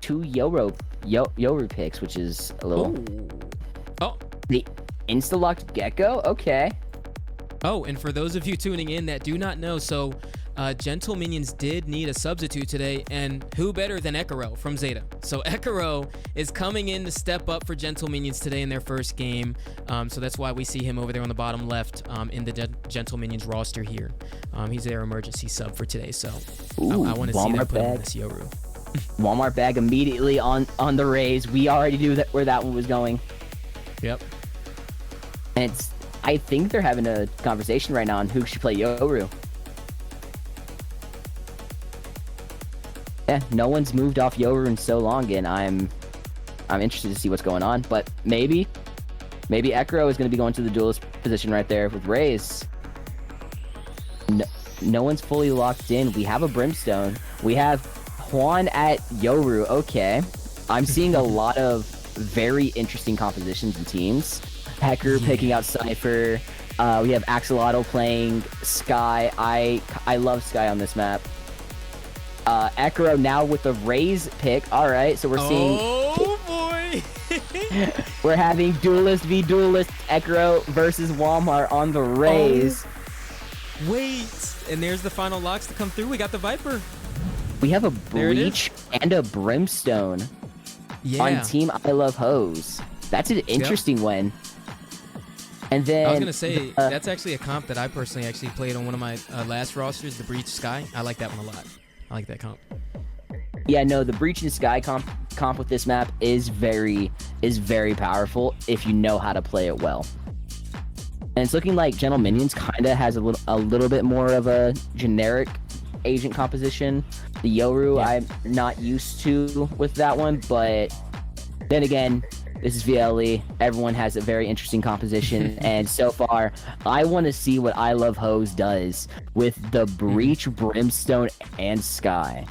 two Yoru picks, which is a little. Ooh. Oh. The insta-locked Gecko? Okay. Oh, and for those of you tuning in that do not know, so Gentle Minions did need a substitute today, and who better than Ekaro from Zeta? So Ekaro is coming in to step up for Gentle Minions today in their first game. So that's why we see him over there on the bottom left in the Gentle Minions roster here. He's their emergency sub for today, so Ooh, I want to see them put him in bag. this Yoru. Walmart bag immediately on the Rays. We already knew where that one was going. Yep. And I think they're having a conversation right now on who should play Yoru. Yeah, no one's moved off Yoru in so long, and I'm interested to see what's going on. But maybe Ekaro is going to be going to the duelist position right there with Rays. No one's fully locked in. We have a Brimstone. We have Juan at Yoru. Okay, I'm seeing a lot of very interesting compositions and teams. Hecker picking out Cypher. We have Axolotl playing Sky. I love Sky on this map. Ekaro now with the Rays pick. All right, so we're seeing. Oh boy! We're having Duelist v Duelist. Ekaro versus Walmart on the Rays. Oh, wait, and there's the final locks to come through. We got the Viper. We have a Breach and a Brimstone on Team I Love Hose. That's an interesting one. And then I was gonna say that's actually a comp that I personally actually played on one of my last rosters, the Breach Sky. I like that one a lot. I like that comp. Yeah, no, the Breach and Sky comp with this map is very powerful if you know how to play it well. And it's looking like Gentle Minions kind of has a little bit more of a generic agent composition. The Yoru I'm not used to with that one, but then again, this is VLE. Everyone has a very interesting composition, and so far, I want to see what I Love Hose does with the Breach, Brimstone, and Sky.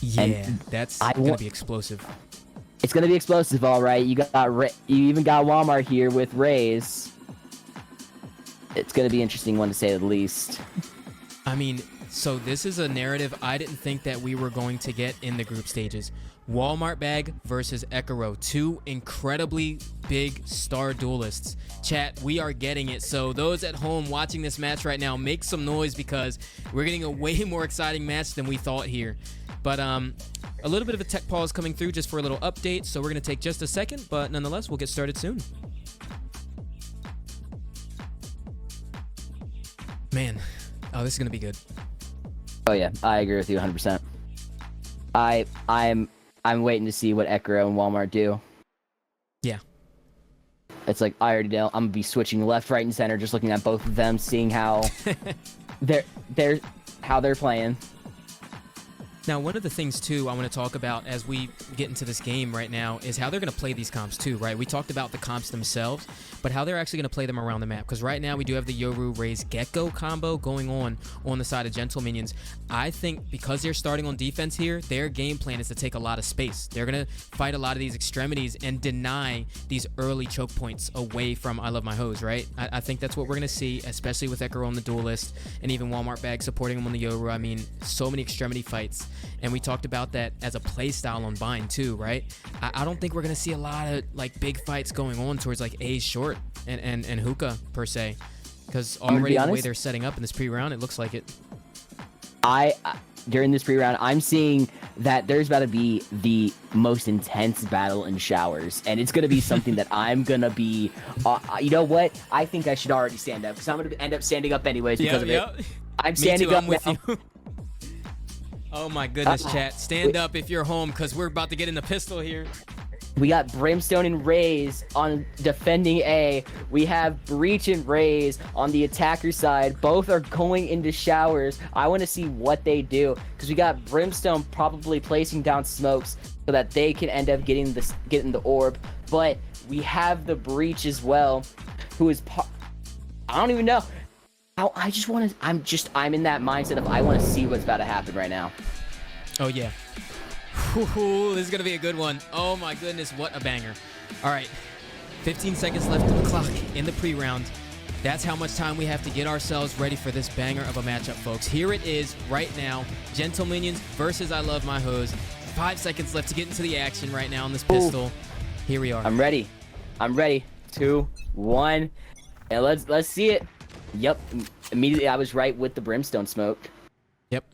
Yeah, and that's gonna be explosive. It's gonna be explosive, all right. You even got Walmart here with Rays. It's gonna be an interesting one to say the least. I mean, so this is a narrative I didn't think that we were going to get in the group stages. Walmart bag versus Ekaro, two incredibly big star duelists. Chat, we are getting it. So those at home watching this match right now, make some noise because we're getting a way more exciting match than we thought here. But a little bit of a tech pause coming through just for a little update. So we're going to take just a second, but nonetheless, we'll get started soon. Man, oh, this is going to be good. Oh yeah, I agree with you 100%. I'm waiting to see what Ekaro and Walmart do. Yeah. It's like I already know I'm gonna be switching left, right, and center, just looking at both of them, seeing how they're playing. Now, one of the things, too, I want to talk about as we get into this game right now is how they're going to play these comps, too, right? We talked about the comps themselves, but how they're actually going to play them around the map. Because right now, we do have the Yoru Rays Gecko combo going on the side of Gentle Minions. I think because they're starting on defense here, their game plan is to take a lot of space. They're going to fight a lot of these extremities and deny these early choke points away from I Love My Hose, right? I think that's what we're going to see, especially with Ekaro on the Duelist and even Walmart Bag supporting him on the Yoru. I mean, so many extremity fights. And we talked about that as a play style on Bind too, right? I don't think we're gonna see a lot of like big fights going on towards like A's short and Hookah per se, because already the way they're setting up in this pre-round, it looks like it. During this pre-round, I'm seeing that there's about to be the most intense battle in showers, and it's gonna be something that I'm gonna be. You know what? I think I should already stand up because I'm gonna end up standing up anyways because of it. I'm standing up with now. you. Oh my goodness, chat. Stand up if you're home because we're about to get in the pistol here. We got Brimstone and Rays on defending A. We have Breach and Rays on the attacker side. Both are going into showers. I want to see what they do because we got Brimstone probably placing down smokes so that they can end up getting the orb. But we have the Breach as well, who is I don't even know. I just want to. I'm in that mindset of I want to see what's about to happen right now. Oh yeah. Ooh, this is gonna be a good one. Oh my goodness, what a banger! All right, 15 seconds left on the clock in the pre-round. That's how much time we have to get ourselves ready for this banger of a matchup, folks. Here it is right now: Gentle Minions versus I Love My Hose. 5 seconds left to get into the action right now on this pistol. Here we are. I'm ready. 2, 1, and let's see it. Yep. Immediately, I was right with the brimstone smoke. Yep.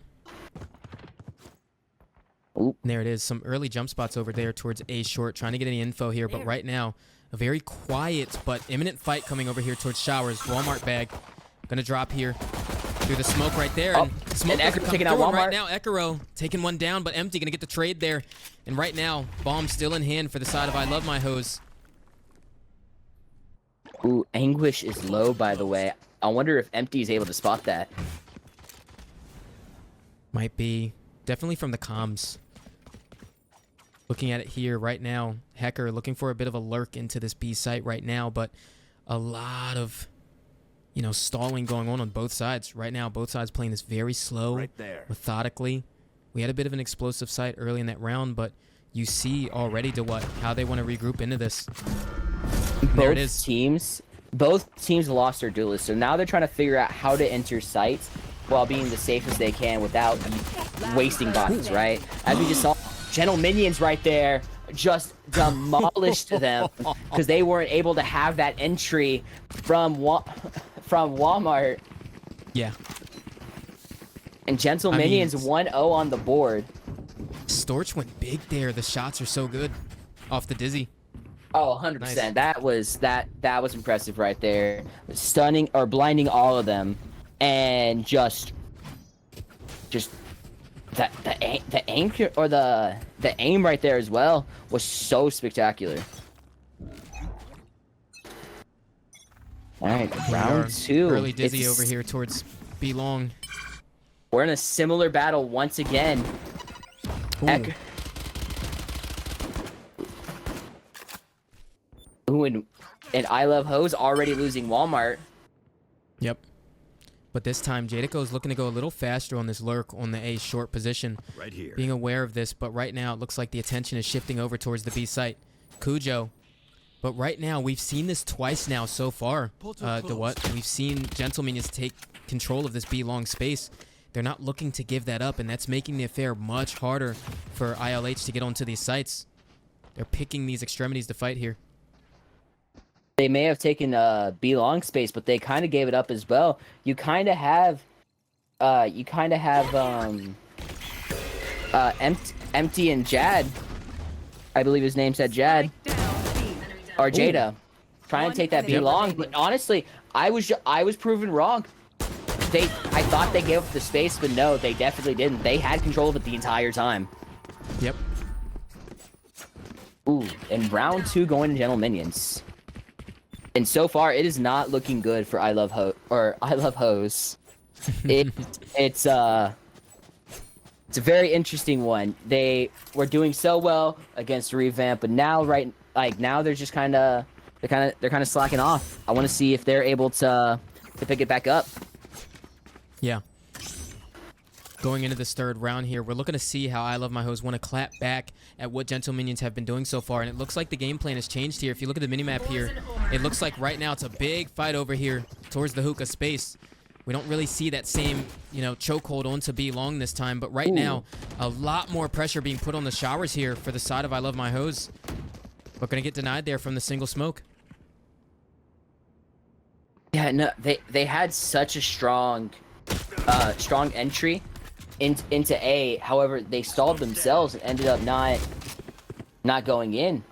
Ooh. And there it is. Some early jump spots over there towards A short, trying to get any info here. But right now, a very quiet but imminent fight coming over here towards Showers. Walmart bag. Gonna drop here through the smoke right there. Oh, and smoke and Ekro taking out through. Walmart. Right now, Ekro taking one down, but Empty gonna get the trade there. And right now, bomb still in hand for the side of I Love My Hose. Ooh, Anguish is low, by the way. I wonder if Empty is able to spot that. Might be. Definitely from the comms. Looking at it here right now, Hecker looking for a bit of a lurk into this B site right now, but a lot of, stalling going on both sides. Right now, both sides playing this very slow, methodically. We had a bit of an explosive site early in that round, but you see already DaWhat, how they want to regroup into this. There it is. Both teams lost their duelists, so now they're trying to figure out how to enter sites while being the safest they can without wasting bodies, right? As we just saw, Gentle Minions right there just demolished them because they weren't able to have that entry from Walmart. Yeah. And Gentle Minions 1-0 on the board. Storch went big there. The shots are so good off the Dizzy. Oh, 100%. Nice. That was impressive right there. Stunning or blinding all of them, and just the aim or the aim right there as well was so spectacular. All right, round 2. Early Dizzy over here towards B long. We're in a similar battle once again. Ooh, and I Love Hose already losing Walmart. Yep. But this time, Jadico's looking to go a little faster on this lurk on the A short position. Right here. Being aware of this, but right now it looks like the attention is shifting over towards the B site. Cujo. But right now, we've seen this twice now so far, DaWhat. We've seen Gentle Minions take control of this B long space. They're not looking to give that up, and that's making the affair much harder for ILH to get onto these sites. They're picking these extremities to fight here. They may have taken B long space, but they kind of gave it up as well. You kind of have Empty and Jad. I believe his name said Jad or Jada, trying to take that B long. But honestly, I was proven wrong. I thought they gave up the space, but no, they definitely didn't. They had control of it the entire time. Yep. Ooh, and round 2 going to Gentle Minions. And so far, it is not looking good for I Love Hose. It's a very interesting one. They were doing so well against Revamp, but now now they're just kind of slacking off. I want to see if they're able to pick it back up. Yeah. Going into this third round here, we're looking to see how I Love My Hose want to clap back at what Gentle Minions have been doing so far, and it looks like the game plan has changed here. If you look at the minimap here, it looks like right now it's a big fight over here towards the hookah space. We don't really see that same, chokehold onto B long this time, but right now, a lot more pressure being put on the Showers here for the side of I Love My Hose. But gonna get denied there from the single smoke. Yeah, no, they had such a strong entry into A. However, they stalled themselves and ended up not going in.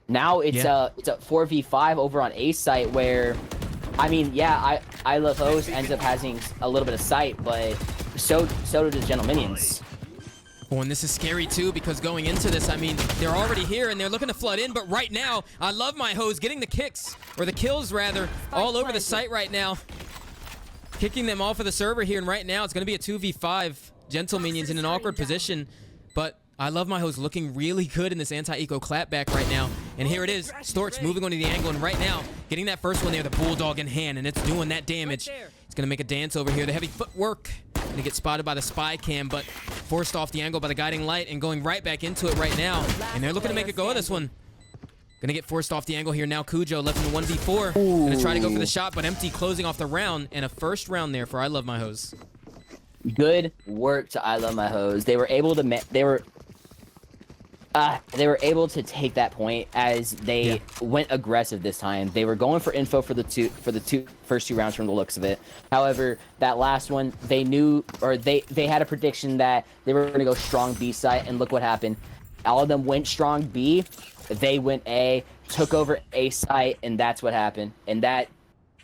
Now it's a 4v5 over on A site where, I Love Hose ends up having a little bit of sight, but so does Gentle Minions. Oh, and this is scary too, because going into this, they're already here and they're looking to flood in, but right now, I Love My Hose getting the kicks, or the kills rather, all over the site right now. Kicking them off of the server here, and right now it's going to be a 2v5. Gentle Minions in an awkward position, but I Love My Hose looking really good in this anti-eco clapback right now. And here it is, Storch moving onto the angle, and right now, getting that first one there, the Bulldog in hand, and it's doing that damage. It's going to make a dance over here. The heavy footwork. Going to get spotted by the spy cam, but forced off the angle by the guiding light and going right back into it right now. And they're looking to make a go of this one. Going to get forced off the angle here now. Cujo left in the 1v4. Going to try to go for the shot, but Empty closing off the round, and a first round there for I Love My Hose. Good work to I Love My Hose. They were able to They were able to take that point as they went aggressive this time. They were going for info for the first two rounds from the looks of it. However, that last one, they knew, or they had a prediction that they were going to go strong B site, and look what happened. All of them went strong B. They went A, took over A site, and that's what happened. And that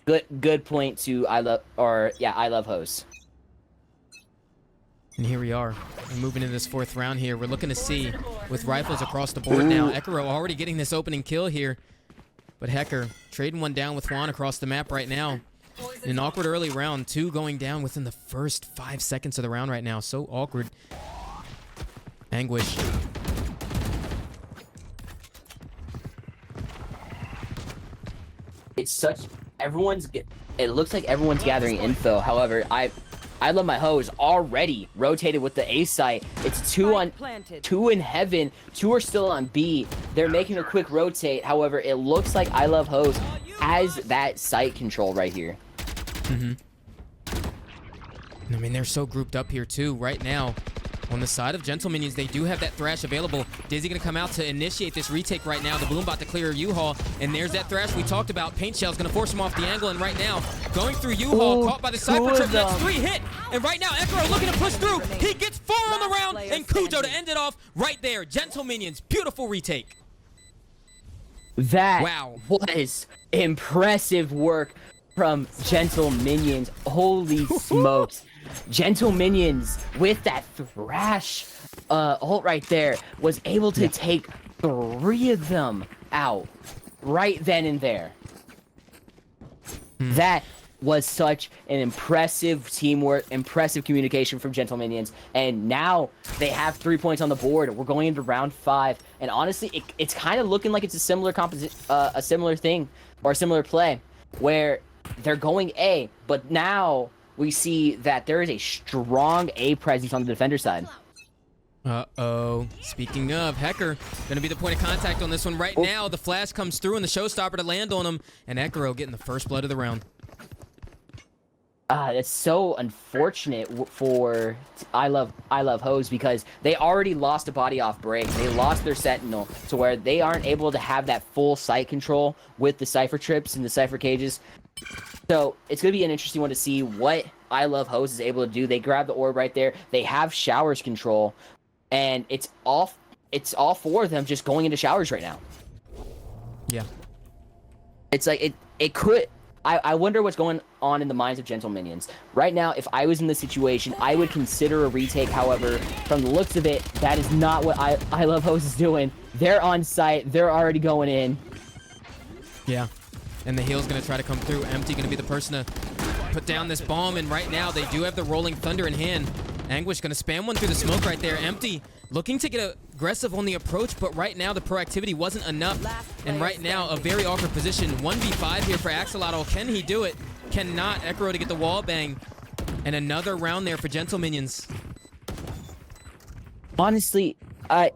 good point to I love Hose. And here we are. We're moving into this fourth round here. We're looking to see with rifles across the board now. Ekiro already getting this opening kill here. But Hecker trading one down with Juan across the map right now. In an awkward early round, 2 going down within the first 5 seconds of the round right now. So awkward. Anguish. It's such it looks like everyone's gathering info. However, I love my hose already rotated with the A site. It's two in heaven. 2 are still on B. They're making a quick rotate. However, it looks like I love hose has that site control right here. I mean, they're so grouped up here too right now. On the side of Gentle Minions, they do have that Thrash available. Dizzy gonna come out to initiate this retake right now. The Boom about to clear U-Haul, and there's that Thrash we talked about. Paint Shell's gonna force him off the angle, and right now, going through U-Haul, caught by the Cypher Trip. That's 3 hit, and right now, Ekiro looking to push through. He gets 4 on the round, and Kujo to end it off right there. Gentle Minions, beautiful retake. That was impressive work from Gentle Minions. Holy smokes. Gentle Minions with that Thrash ult right there was able to take 3 of them out right then and there. That was such an impressive teamwork, impressive communication from Gentle Minions, and now they have 3 points on the board. We're going into round 5, and honestly, it's kind of looking like it's a similar a similar thing or a similar play where they're going A, but now we see that there is a strong A presence on the defender side. Uh-oh. Speaking of, Hecker gonna be the point of contact on this one right now. The flash comes through and the showstopper to land on him, and Ekiro getting the first blood of the round. That's so unfortunate for I love Hose, because they already lost a body off break. They lost their Sentinel to where they aren't able to have that full sight control with the Cypher Trips and the Cypher Cages. So it's going to be an interesting one to see what I love Hose is able to do. They grab the orb right there. They have showers control, and it's all 4 of them just going into showers right now. Yeah. It's like it could. I wonder what's going on in the minds of Gentle Minions. Right now, if I was in this situation, I would consider a retake. However, from the looks of it, that is not what I love Hose is doing. They're on site. They're already going in. Yeah. And the heal's going to try to come through. Empty going to be the person to put down this bomb. And right now, they do have the Rolling Thunder in hand. Anguish going to spam one through the smoke right there. Empty looking to get aggressive on the approach, but right now the proactivity wasn't enough. And right now, a very awkward position. 1v5 here for Axolotl. Can he do it? Cannot. Ekiro to get the wall bang. And another round there for Gentle Minions. Honestly, I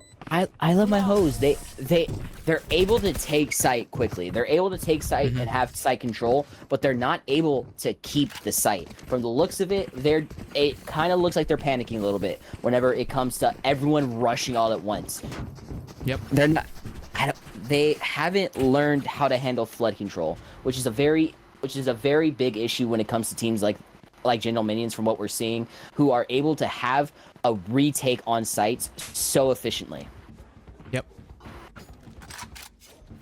love my Hose. They're able to take sight quickly. They're able to take sight and have sight control, but they're not able to keep the sight. From the looks of it, it kind of looks like they're panicking a little bit whenever it comes to everyone rushing all at once. Yep. They're not. They haven't learned how to handle flood control, which is a very big issue when it comes to teams like Gentle Minions, from what we're seeing, who are able to have a retake on sites so efficiently. Yep.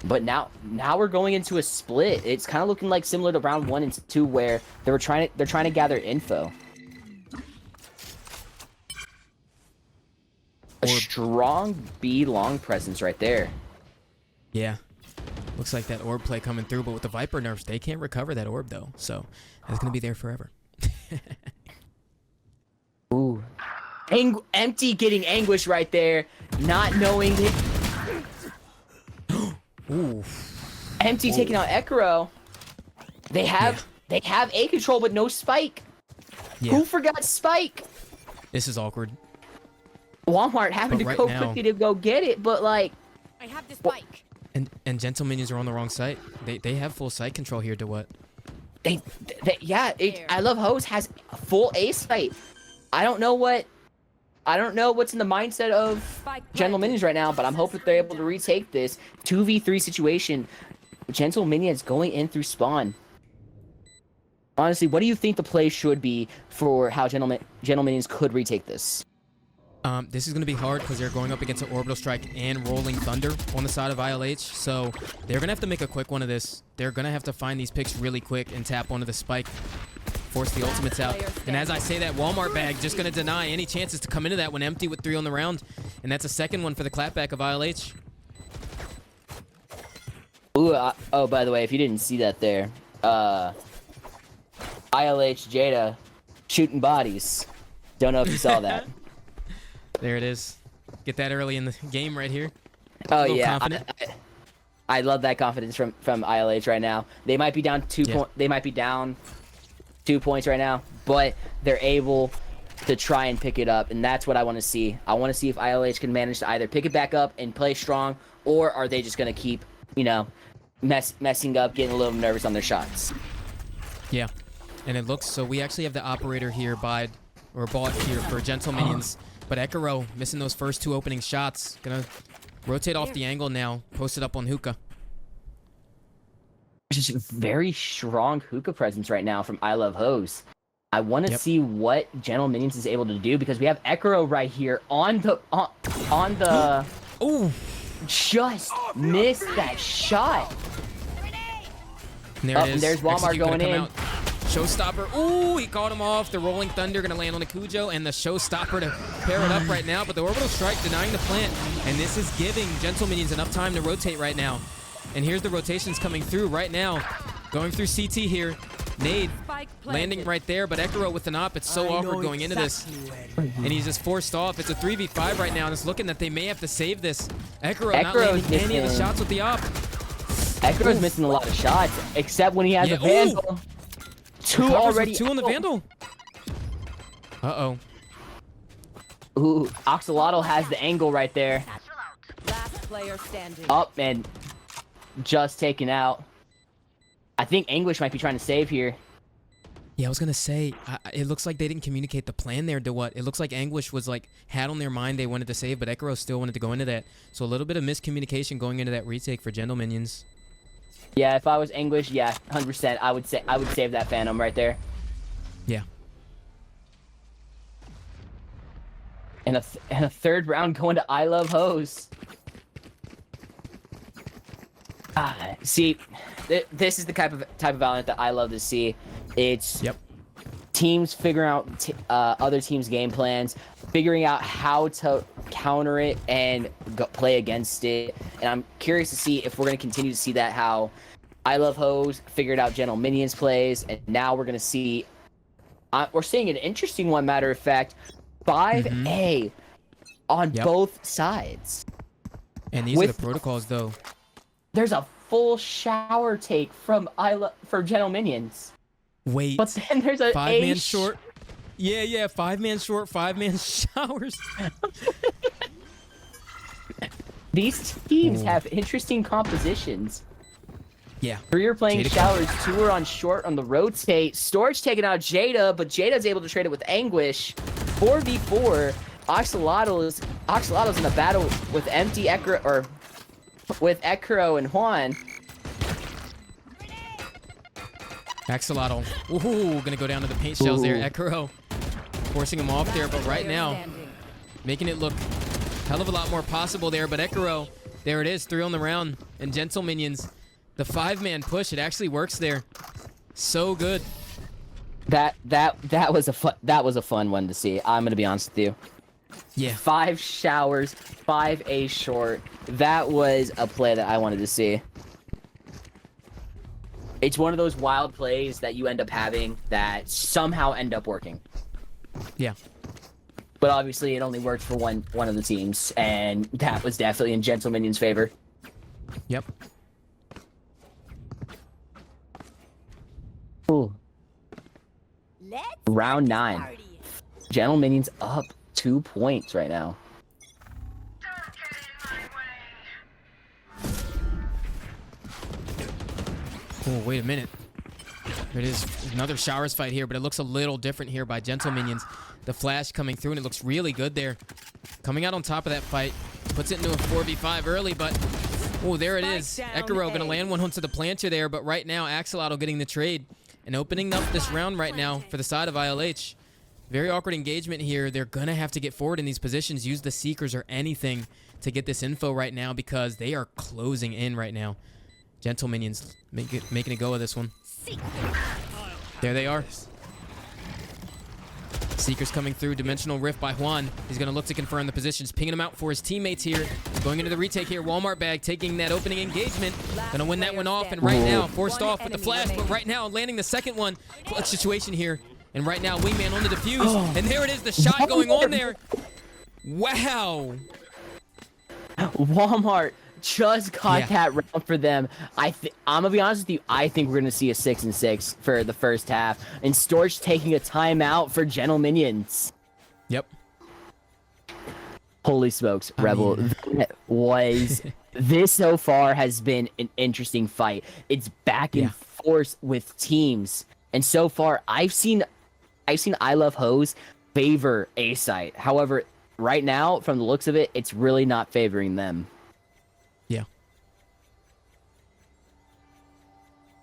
But now we're going into a split. It's kind of looking like similar to round 1 and 2, where they're trying to gather info. A strong B long presence right there. Yeah. Looks like that orb play coming through, but with the Viper nerfs, they can't recover that orb though. So it's gonna be there forever. Ooh. Empty getting Anguish right there, not knowing it. Ooh. Empty taking out Ekiro. They have A control but no spike. Yeah. Who forgot spike? This is awkward. Walmart having to go quickly to go get it, but like, I have the spike. And Gentle Minions are on the wrong site. They have full site control here. DaWhat? I love Hose has full A site. I don't know what I don't know what's in the mindset of Gentle Minions right now, but I'm hoping they're able to retake this 2v3 situation. Gentle Minions going in through spawn. Honestly, what do you think the play should be for how Gentle Minions could retake this? This is going to be hard because they're going up against an Orbital Strike and Rolling Thunder on the side of VLH, so they're going to have to make a quick one of this. They're going to have to find these picks really quick and tap onto the spike, force the ultimates out. And as I say that, Walmart bag just going to deny any chances to come into that one empty with 3 on the round, and that's a second one for the clapback of VLH. Ooh, oh, by the way, if you didn't see that there, ILH Jada shooting bodies. Don't know if you saw that. There it is. Get that early in the game right here. Oh yeah, I love that confidence from ILH right now. They might be down 2 points. They might be down 2 points right now, but they're able to try and pick it up, and that's what I want to see. I want to see if ILH can manage to either pick it back up and play strong, or are they just gonna keep, you know, messing up, getting a little nervous on their shots. Yeah, and it looks so. We actually have the operator here bought here for Gentle Minions. But Ekiro missing those first 2 opening shots. Gonna rotate off the angle now. Post it up on Hookah. Just very strong Hookah presence right now from I Love Hose. I want to see what Gentle Minions is able to do because we have Ekiro right here on the Ooh! Just missed that shot. And there it is. And there's Walmart going in. Out. Showstopper. Ooh, he caught him off. The Rolling Thunder going to land on the Cujo, and the Showstopper to pair it up right now. But the Orbital Strike denying the plant, and this is giving Gentle Minions enough time to rotate right now. And here's the rotations coming through right now. Going through CT here. Nade landing right there, but Ekiro with an op. It's so awkward going into this. And he's just forced off. It's a 3v5 right now, and it's looking that they may have to save this. Ekiro not landing any of the shots with the op. Ekiro's missing a lot of shots, except when he has a Vandal. Two already. 2 on the Vandal. Uh-oh. Ooh, Oxalotl has the angle right there. Last player standing. Up and just taken out. I think Anguish might be trying to save here. Yeah, I was gonna say, it looks like they didn't communicate the plan there. DaWhat? It looks like Anguish was like had on their mind they wanted to save, but Ekiro still wanted to go into that. So a little bit of miscommunication going into that retake for Gentle Minions. Yeah, if I was Anguish, yeah, 100%. I would save that Phantom right there. Yeah. And a third round going to I Love Hose. See, this is the type of Valorant that I love to see. It's teams figuring out other teams' game plans, figuring out how to counter it and play against it. And I'm curious to see if we're going to continue to see that, how I Love Hose figured out Gentle Minions plays, and now we're going to see, we're seeing an interesting one, matter of fact, 5A on both sides. And these are the protocols, though. There's a full shower take from for Gentle Minions. Wait. But then there's a 5-man short. Yeah, 5-man short, 5-man showers. These teams have interesting compositions. Yeah. 3 are playing Jada showers, 2 are on short on the rotate. Storage taking out Jada, but Jada's able to trade it with Anguish. 4v4. Oxalotl's in a battle with empty Ekiro, or with Ekiro and Juan. Axolotl. Ooh, gonna go down to the paint shells there. Ekiro forcing him off there, but right now making it look hell of a lot more possible there. But Ekiro, there it is, 3 on the round. And Gentle Minions, the 5-man push, it actually works there. So good. That was a fun one to see. I'm gonna be honest with you. Yeah. 5 showers, 5A short. That was a play that I wanted to see. It's one of those wild plays that you end up having that somehow end up working. Yeah. But obviously it only worked for one of the teams, and that was definitely in Gentle Minion's favor. Yep. Ooh. Round 9. Gentle Minions up 2 points right now. Oh, wait a minute. There it is. Another showers fight here, but it looks a little different here by Gentle Minions. The flash coming through, and it looks really good there. Coming out on top of that fight. Puts it into a 4v5 early, but... Oh, there it is. Ekiro going to land one onto the planter there, but right now, Axolotl getting the trade. And opening up this round right now for the side of ILH. Very awkward engagement here. They're going to have to get forward in these positions, use the Seekers or anything to get this info right now because they are closing in right now. Gentle Minions making a go of this one. There they are. Seekers coming through. Dimensional Rift by Juan. He's going to look to confirm the positions, pinging them out for his teammates here. Going into the retake here. Walmart bag taking that opening engagement. Going to win that one off, and right now, forced off with the flash, but right now, landing the second one. Clutch situation here. And right now, Wingman on the defuse. And there it is, the shot going on there. Wow. Walmart just got that round for them. I'm gonna be honest with you. I think we're gonna see a 6-6 for the first half, and Storch taking a timeout for Gentle Minions. Yep. Holy smokes, Rebel! That was this so far has been an interesting fight. It's back and forth with teams, and so far I've seen I Love Hose favor A site. However, right now, from the looks of it, it's really not favoring them. Yeah.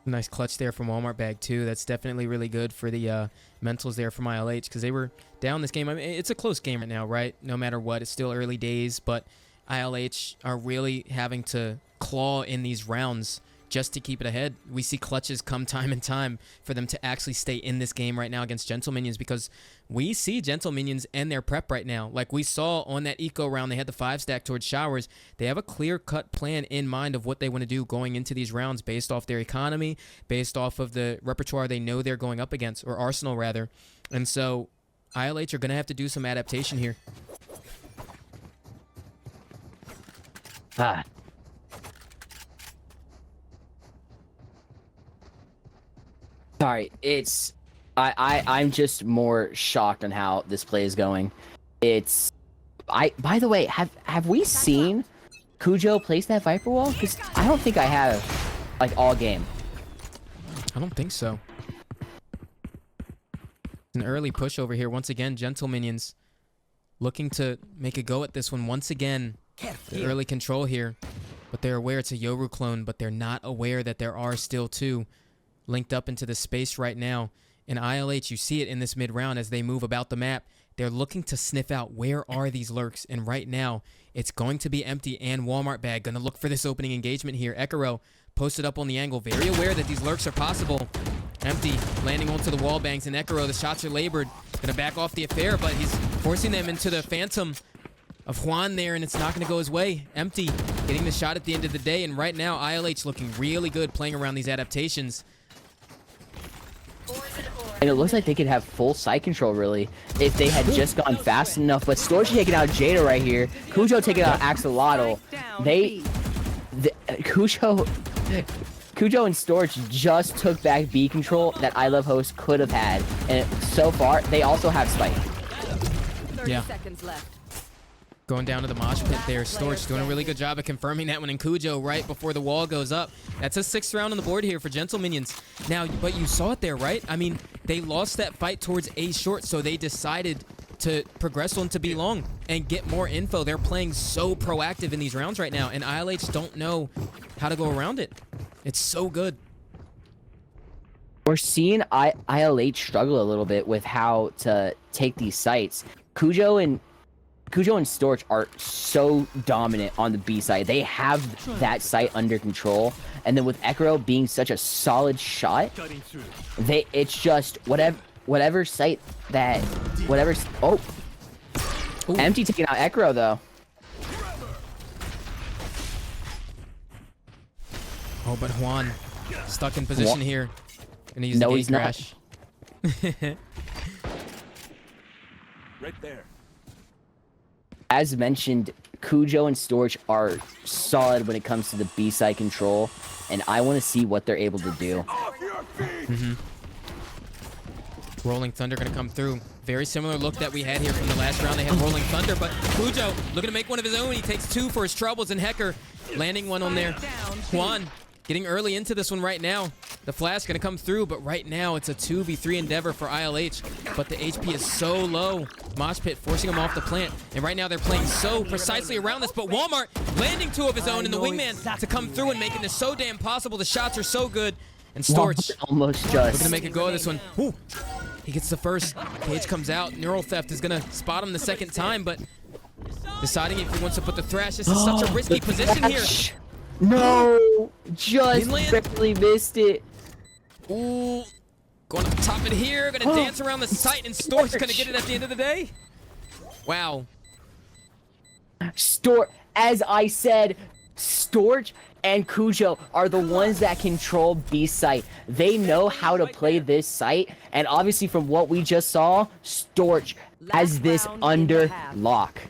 Nice clutch there from Walmart bag too. That's definitely really good for the mentals there from ILH because they were down this game. I mean, it's a close game right now, right? No matter what, it's still early days, but ILH are really having to claw in these rounds just to keep it ahead. We see clutches come time and time for them to actually stay in this game right now against Gentle Minions because we see Gentle Minions and their prep right now. Like we saw on that eco round, they had the 5-stack towards showers. They have a clear-cut plan in mind of what they want to do going into these rounds based off their economy, based off of the repertoire they know they're going up against, or Arsenal rather. And so ILH are going to have to do some adaptation here. Sorry, it's I'm just more shocked on how this play is going. By the way, have we seen Cujo place that Viper wall? Because I don't think I have, like, all game. I don't think so. An early push over here. Once again, Gentle Minions looking to make a go at this one. Once again, the early control here. But they're aware it's a Yoru clone, but they're not aware that there are still two linked up into the space right now. In ILH, you see it in this mid-round as they move about the map. They're looking to sniff out where are these lurks, and right now, it's going to be Empty and Walmart bag. Going to look for this opening engagement here. Ekiro posted up on the angle, very aware that these lurks are possible. Empty landing onto the wall bangs, and Ekiro, the shots are labored. Going to back off the affair, but he's forcing them into the phantom of Juan there, and it's not going to go his way. Empty getting the shot at the end of the day, and right now, ILH looking really good playing around these adaptations. And it looks like they could have full side control, really, if they had just gone fast enough. But Storch taking out Jada right here. Cujo taking out Axolotl. Cujo and Storch just took back B control that I Love Host could have had. And so far, they also have Spike. 30 seconds left. Going down to the mosh pit there. Storch doing a really good job of confirming that one in Cujo right before the wall goes up. That's a 6th round on the board here for Gentle Minions. Now, but you saw it there, right? I mean, they lost that fight towards A short, so they decided to progress on to B long and get more info. They're playing so proactive in these rounds right now, and ILH don't know how to go around it. It's so good. We're seeing ILH struggle a little bit with how to take these sites. Cujo and Storch are so dominant on the B side. They have that site under control. And then with Ekiro being such a solid shot, it's just whatever site that Ooh. Empty taking out Ekiro though. Oh, but Juan stuck in position here. Gonna use the gate crash. Right there. As mentioned, Cujo and Storch are solid when it comes to the B-side control, and I want to see what they're able to do. Rolling Thunder going to come through. Very similar look that we had here from the last round. They had Rolling Thunder, but Cujo looking to make one of his own. He takes 2 for his troubles, and Hecker landing one on there. Juan getting early into this one right now. The flash going to come through, but right now it's a 2v3 endeavor for ILH. But the HP is so low. Mosh Pit forcing him off the plant. And right now they're playing so precisely around this. But Walmart landing 2 of his own and the wingman to come through and making this so damn possible. The shots are so good. And Storch almost we're just. going to make a go of this one. Ooh. He gets the first. Cage comes out. Neural Theft is going to spot him the second time, but deciding if he wants to put the Thrash. This is such a risky position here. No, just Inland. barely missed it. Ooh, going up top it here, gonna dance around the site, and Storch gonna get it at the end of the day. Wow. As I said, Storch and Cujo are the ones that control B site. They know how to play this site, and obviously from what we just saw, Storch has this under lock.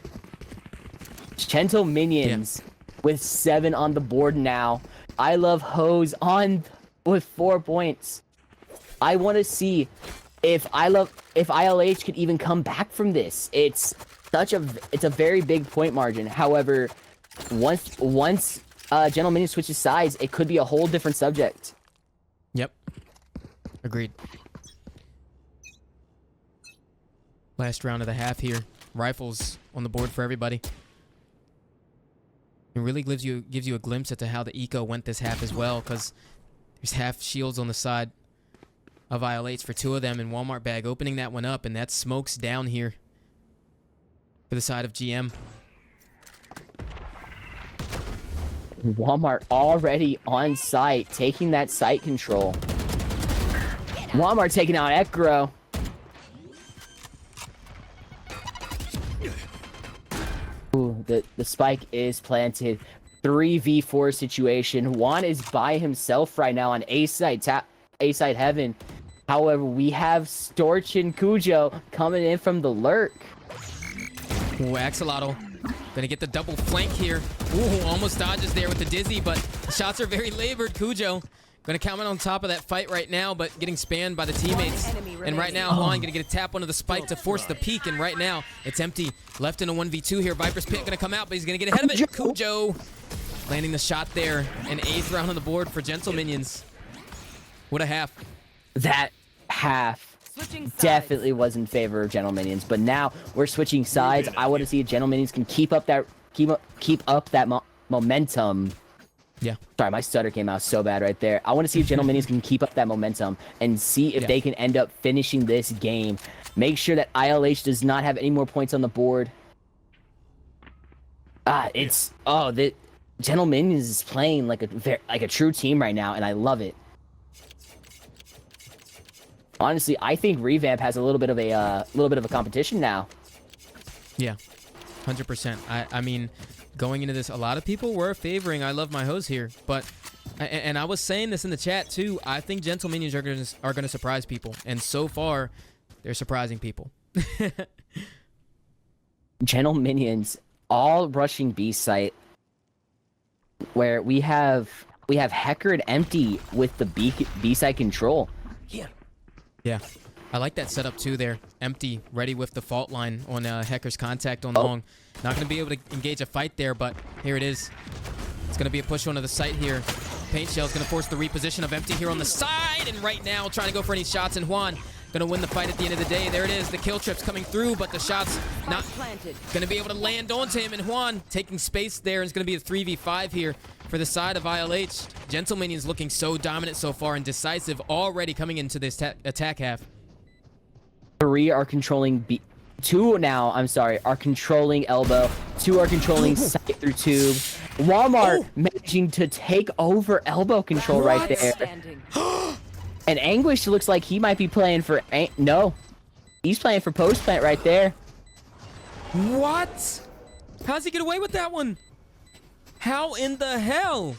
Gentle Minions with 7 on the board now. I Love Hose on with 4 points. I want to see if ILH could even come back from this. It's a very big point margin. However, once Gentle Minion switches sides, it could be a whole different subject. Yep. Agreed. Last round of the half here. Rifles on the board for everybody. It really gives you a glimpse into how the eco went this half as well, because there's half shields on the side of ILH for 2 of them, and Walmart Bag opening that one up, and that smokes down here for the side of GM. Walmart already on site, taking that site control. Walmart taking out Ekro. Ooh, the spike is planted. 3v4 situation. Juan is by himself right now on A side heaven. However, we have Storch and Cujo coming in from the lurk. Ooh, Axolotl gonna get the double flank here. Ooh, almost dodges there with the dizzy, but the shots are very labored. Cujo gonna come in on top of that fight right now, but getting spanned by the teammates. And right now, Juan gonna get a tap onto the spike to force the peak, and right now, it's empty. Left in a 1v2 here. Viper's Pit gonna come out, but he's gonna get ahead of it. Cujo landing the shot there. An 8th round on the board for Gentle Minions. What a half. That half definitely was in favor of Gentle Minions, but now we're switching sides. I want to see if Gentle Minions can keep up that momentum. Yeah. Sorry, my stutter came out so bad right there. I want to see if Gentle Minions can keep up that momentum and see if they can end up finishing this game. Make sure that ILH does not have any more points on the board. The Gentle Minions is playing like a true team right now, and I love it. Honestly, I think Revamp has a little bit of a competition now. Yeah, 100%. I mean, going into this, a lot of people were favoring I Love My Hose here, but and I was saying this in the chat too. I think Gentle Minions are gonna surprise people, and so far, they're surprising people. Gentle Minions all rushing B site, where we have Heckered empty with the B site control. Yeah, I like that setup too there. Empty, ready with the fault line on Hecker's contact on long. Not going to be able to engage a fight there, but here it is. It's going to be a push onto the site here. Paint Shell's going to force the reposition of Empty here on the side, and right now trying to go for any shots, and Juan going to win the fight at the end of the day. There it is. The kill trip's coming through, but the shot's not going to be able to land onto him, and Juan taking space there, and it's going to be a 3v5 here for the side of ILH. Gentle Minions looking so dominant so far and decisive already coming into this attack half. 3 are controlling B. 2 now, are controlling elbow. 2 are controlling sight through tube. Walmart managing to take over elbow control right there. And Anguish looks like he might be playing for... No. He's playing for post plant right there. What? How's he get away with that one? How in the hell?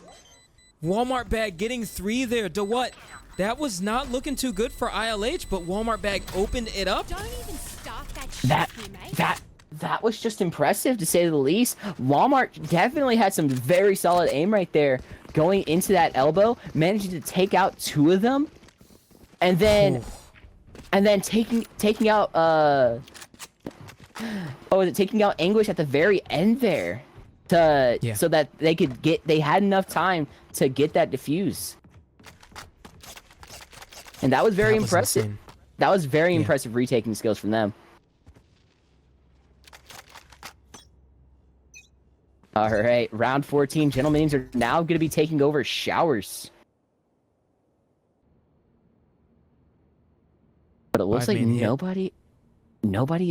Walmart Bag getting 3 there. DaWhat? That was not looking too good for ILH, but Walmart Bag opened it up. Don't even start that shit, That was just impressive, to say the least. Walmart definitely had some very solid aim right there. Going into that elbow, managing to take out 2 of them. And then... And then taking out... taking out Anguish at the very end there. so that they had enough time to get that defuse. And that was very impressive. Insane. That was very impressive retaking skills from them. All right, round 14. Gentlemen are now going to be taking over showers. But it looks like nobody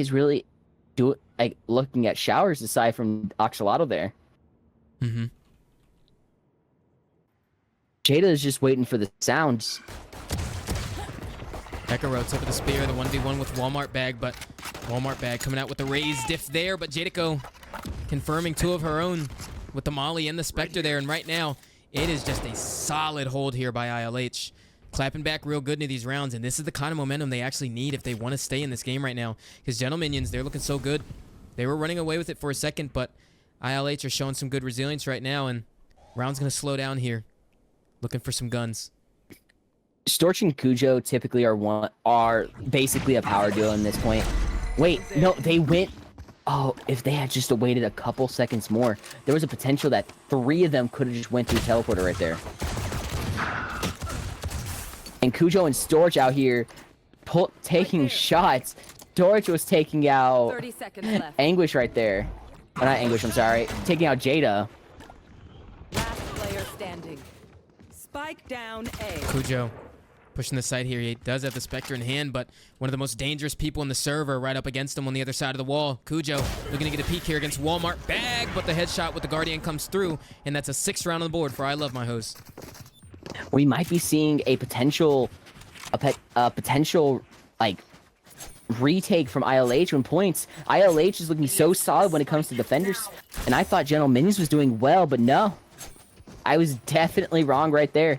is really looking at showers aside from Oxalato there. Mm-hmm. Jada is just waiting for the sounds. Ekaro tip of the spear, the 1v1 with Walmart Bag, but Walmart Bag coming out with the raised diff there, but Jadico confirming 2 of her own with the Molly and the Spectre there, and right now, it is just a solid hold here by ILH. Clapping back real good into these rounds, and this is the kind of momentum they actually need if they want to stay in this game right now, because Gentle Minions, they're looking so good. They were running away with it for a second, but ILH are showing some good resilience right now, and round's going to slow down here. Looking for some guns. Storch and Cujo typically are basically a power duo in this point. Wait, no, they went. Oh, if they had just waited a couple seconds more, there was a potential that 3 of them could have just went through teleporter right there. And Cujo and Storch out here taking shots. Storch was taking out 30 seconds left. Anguish right there. Or not Anguish, I'm sorry. Taking out Jada. Last player standing. Spike down A. Cujo pushing the site here. He does have the Spectre in hand, but one of the most dangerous people in the server right up against him on the other side of the wall. Cujo looking to get a peek here against Walmart Bag, but the headshot with the Guardian comes through, and that's a 6th round on the board for I Love My Host. We might be seeing a potential like retake from ILH when points. ILH is looking so solid when it comes to defenders, and I thought Gentle Minions was doing well, but no, I was definitely wrong right there.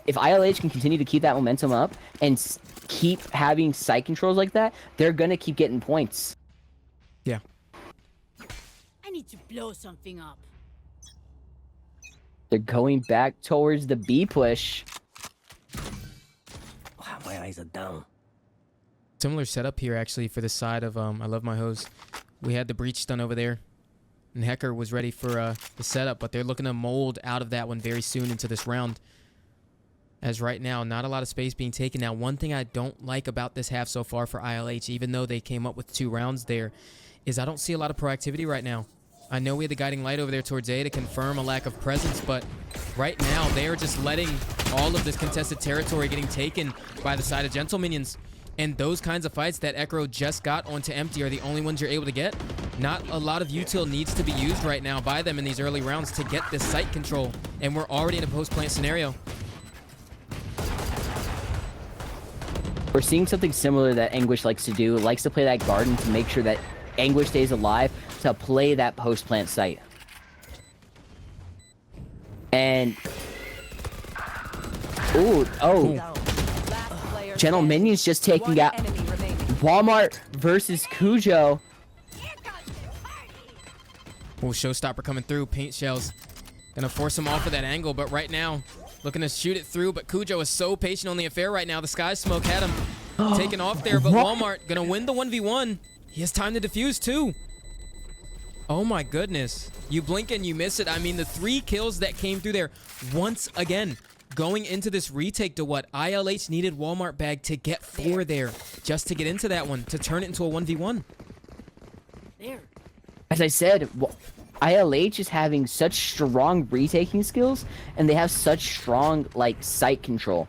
If ILH can continue to keep that momentum up and keep having site controls like that, they're gonna keep getting points. Yeah. I need to blow something up. They're going back towards the B push. Wow, my eyes are down. Similar setup here actually for the side of I Love My Hose. We had the breach done over there, and Hecker was ready for the setup, but they're looking to mold out of that one very soon into this round. As right now, not a lot of space being taken. Now, one thing I don't like about this half so far for ILH, even though they came up with 2 rounds there, is I don't see a lot of proactivity right now. I know we had the guiding light over there towards A to confirm a lack of presence, but right now they are just letting all of this contested territory getting taken by the side of Gentle Minions. And those kinds of fights that Ekro just got onto empty are the only ones you're able to get. Not a lot of util needs to be used right now by them in these early rounds to get this site control. And we're already in a post-plant scenario. We're seeing something similar that Anguish likes to do. Likes to play that garden to make sure that Anguish stays alive, to play that post-plant site. And... Gentle Minions just taking out Walmart versus Cujo. Oh, Showstopper coming through. Paint shells. Gonna force him off of that angle, but right now, looking to shoot it through, but Cujo is so patient on the affair right now. The Sky Smoke had him taken off there, but Walmart gonna win the 1v1. He has time to defuse too. Oh my goodness. You blink and you miss it. I mean, the 3 kills that came through there once again. Going into this retake to what ILH needed Walmart Bag to get 4 there just to get into that one, to turn it into a 1v1. As I said, ILH is having such strong retaking skills, and they have such strong like site control.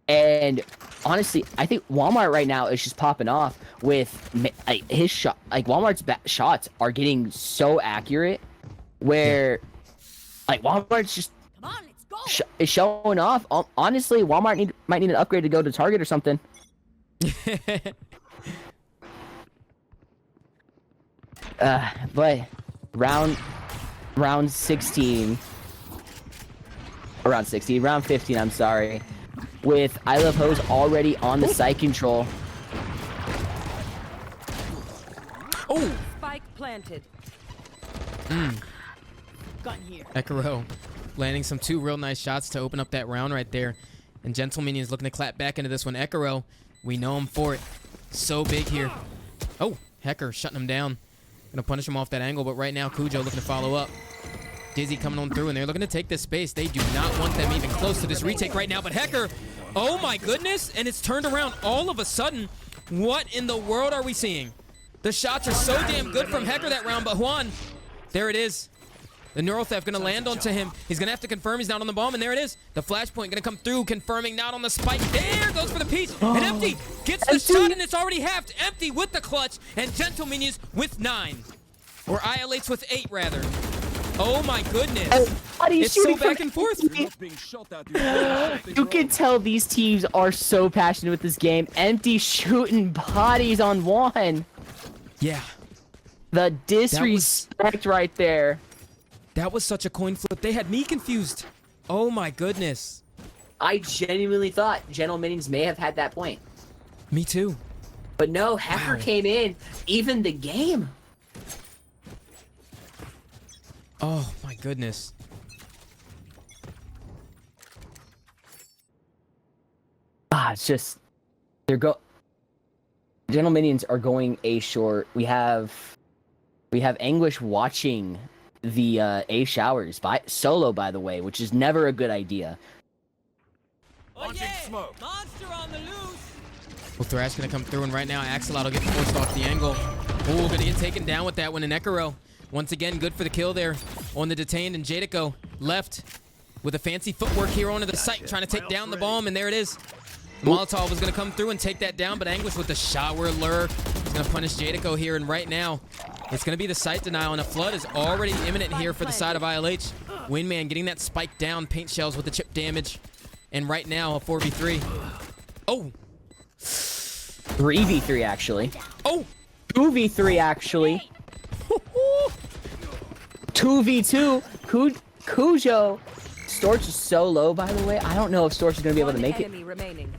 And honestly, I think Walmart right now is just popping off with his shot. Like Walmart's shots are getting so accurate, where like Walmart's just is showing off. Honestly, Walmart might need an upgrade to go to Target or something. But round 16, around 16, round 15. I'm sorry, with I Love Hose already on the site control. Oh, Spike planted. Gun here. Ekaro landing some 2 real nice shots to open up that round right there. And Gentle Minions looking to clap back into this one. Ekaro, we know him for it. So big here. Oh, Hecker shutting him down. Gonna punish him off that angle, but right now Cujo looking to follow up. Dizzy coming on through, and they're looking to take this space. They do not want them even close to this retake right now, but Hecker, oh my goodness, and it's turned around all of a sudden. What in the world are we seeing? The shots are so damn good from Hecker that round, but Juan, there it is. The neural theft gonna land onto him. He's gonna have to confirm he's not on the bomb, and there it is. The flashpoint gonna come through, confirming not on the spike. There goes for the piece, and Empty gets the shot, and it's already halved. Empty with the clutch, and Gentle Minions with 9. Or ILH with 8, rather. Oh my goodness. It's so back and forth. Being shot at. You can tell these teams are so passionate with this game. Empty shooting bodies on one. Yeah. The disrespect right there. That was such a coin flip. They had me confused. Oh my goodness. I genuinely thought Gentle Minions may have had that point. Me too. But no, Hecker came in, even the game. Oh my goodness. It's just Gentle Minions are going A short. We have Anguish watching the A showers solo, by the way, which is never a good idea. Launching smoke. Monster on the loose! Well, Thrash gonna come through, and right now Axolotl will get forced off the angle. Ooh, gonna get taken down with that one in Ekaro. Once again, good for the kill there on the detained, and Jadico left with a fancy footwork here onto the site, trying to take down the bomb, and there it is. Molotov was gonna come through and take that down, but Anguish with the shower lure is gonna punish Jadico here, and right now it's gonna be the site denial, and a flood is already imminent here for the side of ILH. Windman getting that spike down, paint shells with the chip damage, and right now a 4v3. Oh, 3v3 actually. oh, 2v3 actually. 2v2. Cujo. Storch is so low, by the way. I don't know if Storch is gonna be able to make it. Enemy remaining.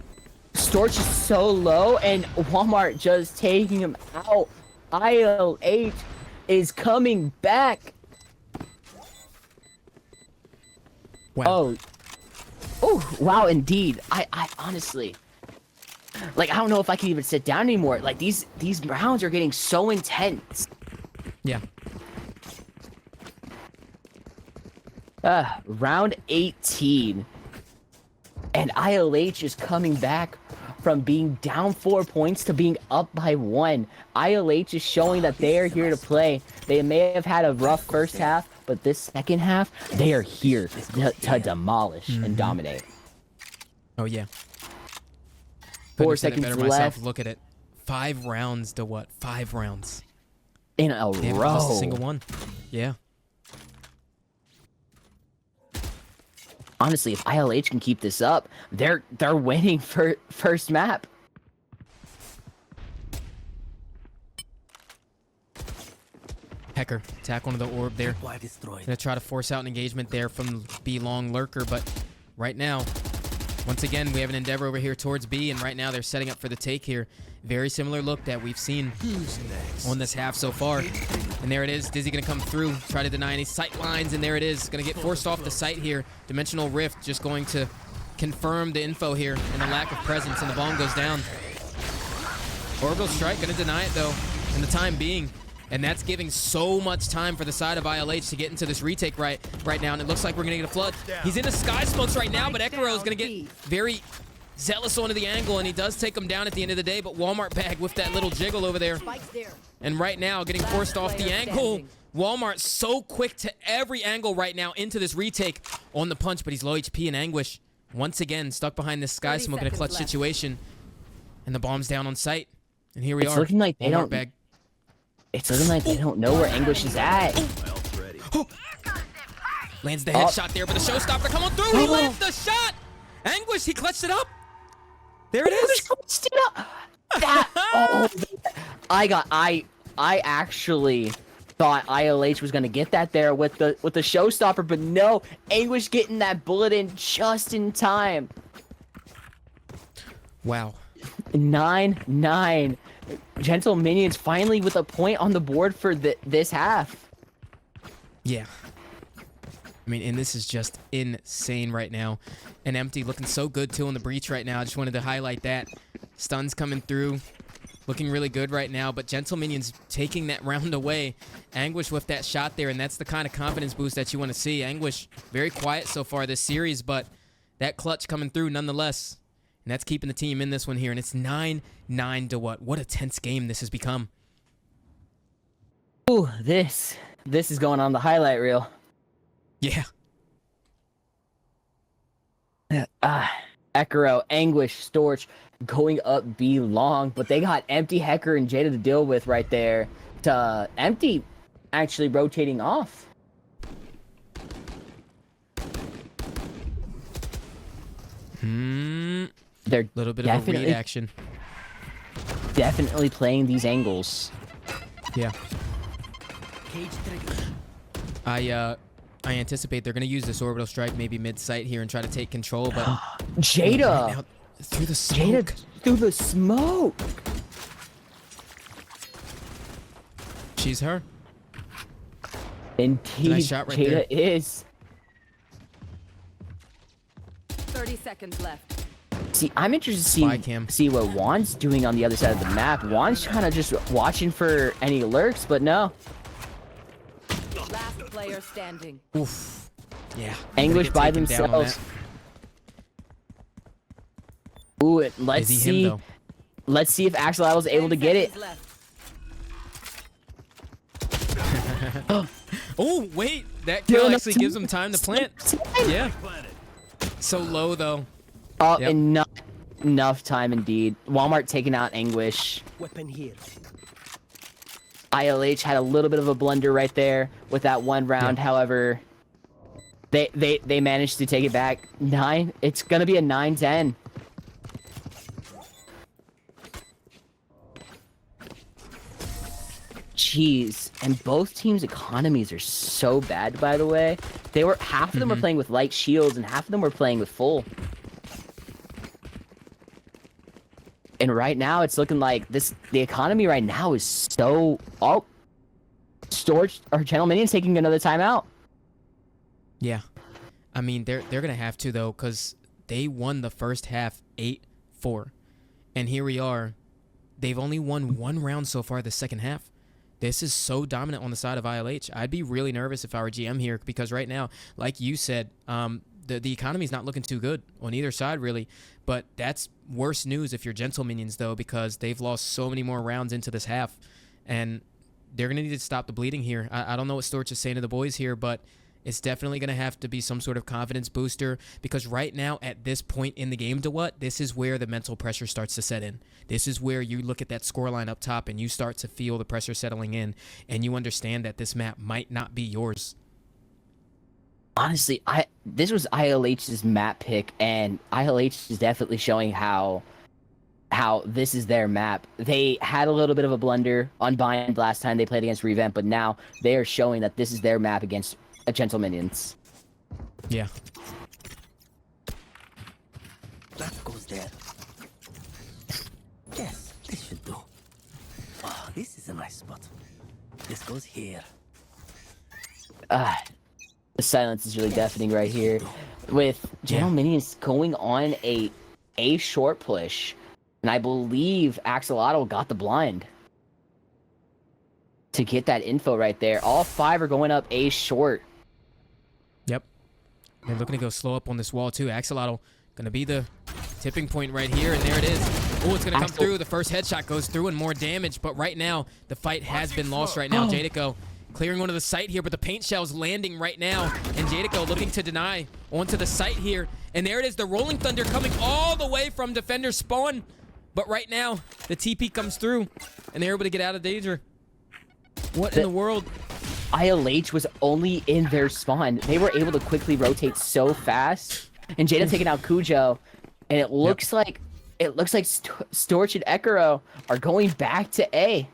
Storch is so low, and Walmart just taking him out. ILH is coming back. wow. Oh, wow, indeed. I honestly, like, I don't know if I can even sit down anymore. Like, these rounds are getting so intense. Yeah. Round 18, and ILH is coming back from being down 4 points to being up by 1. ILH is showing that they are here to play. They may have had a rough first half, but this second half, they are here to demolish and dominate. Oh yeah. 4 Couldn't have said it seconds better left myself. Look at it. 5 rounds to what? 5 rounds. in a They haven't row. lost a single one. Yeah. Honestly, if ILH can keep this up, they're winning for first map. Hecker, attack onto the orb there. Gonna try to force out an engagement there from B long lurker, but right now, once again, we have an endeavor over here towards B, and right now they're setting up for the take here. Very similar look that we've seen on this half so far. And there it is. Dizzy gonna come through, try to deny any sight lines, and there it is. Gonna get forced off the site here. Dimensional Rift just going to confirm the info here and the lack of presence, and the bomb goes down. Orbital Strike gonna deny it though, in the time being. And that's giving so much time for the side of ILH to get into this retake right now. And it looks like we're gonna get a flood. He's into Sky Smokes right now, but Ekaro is gonna get very zealous onto the angle, and he does take him down at the end of the day. But Walmart bag with that little jiggle over there. And right now, getting forced off the angle. Walmart so quick to every angle right now into this retake on the punch, but he's low HP and Anguish. Once again, stuck behind this Sky Smoke in a clutch situation. And the bomb's down on site. And here we It's are. looking like they Walmart don't. bag. It's looking like they don't know where Anguish is at. Lands the headshot there, but the showstopper come on through. He lands the shot. Anguish, he clutched it up. There it is. I actually thought ILH was gonna get that there with the showstopper, but no, Anguish getting that bullet in just in time. Wow. 9-9. Gentle Minions finally with a point on the board for this half. Yeah. I mean, and this is just insane right now. And Empty looking so good too on the breach right now. I just wanted to highlight that. Stuns coming through. looking really good right now, but Gentle Minions taking that round away. Anguish with that shot there, and that's the kind of confidence boost that you want to see. Anguish, very quiet so far this series, but that clutch coming through nonetheless. And that's keeping the team in this one here, and it's 9-9 DaWhat. What a tense game this has become. Ooh, this is going on the highlight reel. Yeah. Ekaro, Anguish, Storch going up B long, but they got Empty, Hecker, and Jada to deal with right there. To Empty actually rotating off. They're A little bit of a read action. Definitely playing these angles. Yeah. I anticipate they're going to use this orbital strike maybe mid-sight here and try to take control, but... Jada! Right now, through the smoke. Jada through the smoke! She's her. Indeed, Nice shot right Jada there. is. 30 seconds left. See, I'm interested Spy to cam. see what Juan's doing on the other side of the map. Juan's kind of just watching for any lurks, but no. Last player standing. Oof. Yeah. Anguish Gotta by get taken down on themselves. Ooh, let's Is he him, see. though? Let's see if Axolotl is able to get it. 10 seconds left. Oh, wait. That Dude, kill that's- actually gives him time to plant. Yeah. So low, though. Oh, Yep. enough time indeed. Walmart taking out Anguish. Weapon here. ILH had a little bit of a blunder right there with that one round. Yeah. However, they managed to take it back. It's gonna be a 9-10. Jeez, and both teams' economies are so bad. By the way, half of them were playing with light shields, and half of them were playing with full. And right now, it's looking like the economy right now is so... Oh, Storch or Channel Minions taking another timeout. Yeah. I mean, they're going to have to, though, because they won the first half 8-4. And here we are. They've only won one round so far the second half. This is so dominant on the side of ILH. I'd be really nervous if I were GM here, because right now, like you said, the economy's not looking too good on either side, really. But that's worse news if you're Gentle Minions, though, because they've lost so many more rounds into this half. And they're going to need to stop the bleeding here. I don't know what Storch is saying to the boys here, but it's definitely going to have to be some sort of confidence booster, because right now, at this point in the game, DaWhat, this is where the mental pressure starts to set in. This is where you look at that scoreline up top and you start to feel the pressure settling in, and you understand that this map might not be yours. Honestly, this was ILH's map pick, and ILH is definitely showing how this is their map. They had a little bit of a blunder on Bind last time they played against Revamp, but now they are showing that this is their map against Gentle Minions. Yeah. That goes there. Yes, this should do. Oh, this is a nice spot. This goes here. The silence is really deafening right here. With Gentle Minions going on a short push, and I believe Axolotl got the blind to get that info right there. All five are going up A short. Yep. They're looking to go slow up on this wall, too. Axolotl going to be the tipping point right here, and there it is. Oh, it's going to come through. The first headshot goes through and more damage, but right now, the fight has been lost right now. Jadico clearing onto the site here, but the paint shell's landing right now, and Jadico looking to deny onto the site here. And there it is, the Rolling Thunder coming all the way from Defender spawn. But right now, the TP comes through, and they're able to get out of danger. What in the world? ILH was only in their spawn. They were able to quickly rotate so fast. And Jada taking out Cujo, and it looks like Storch and Ekaro are going back to A.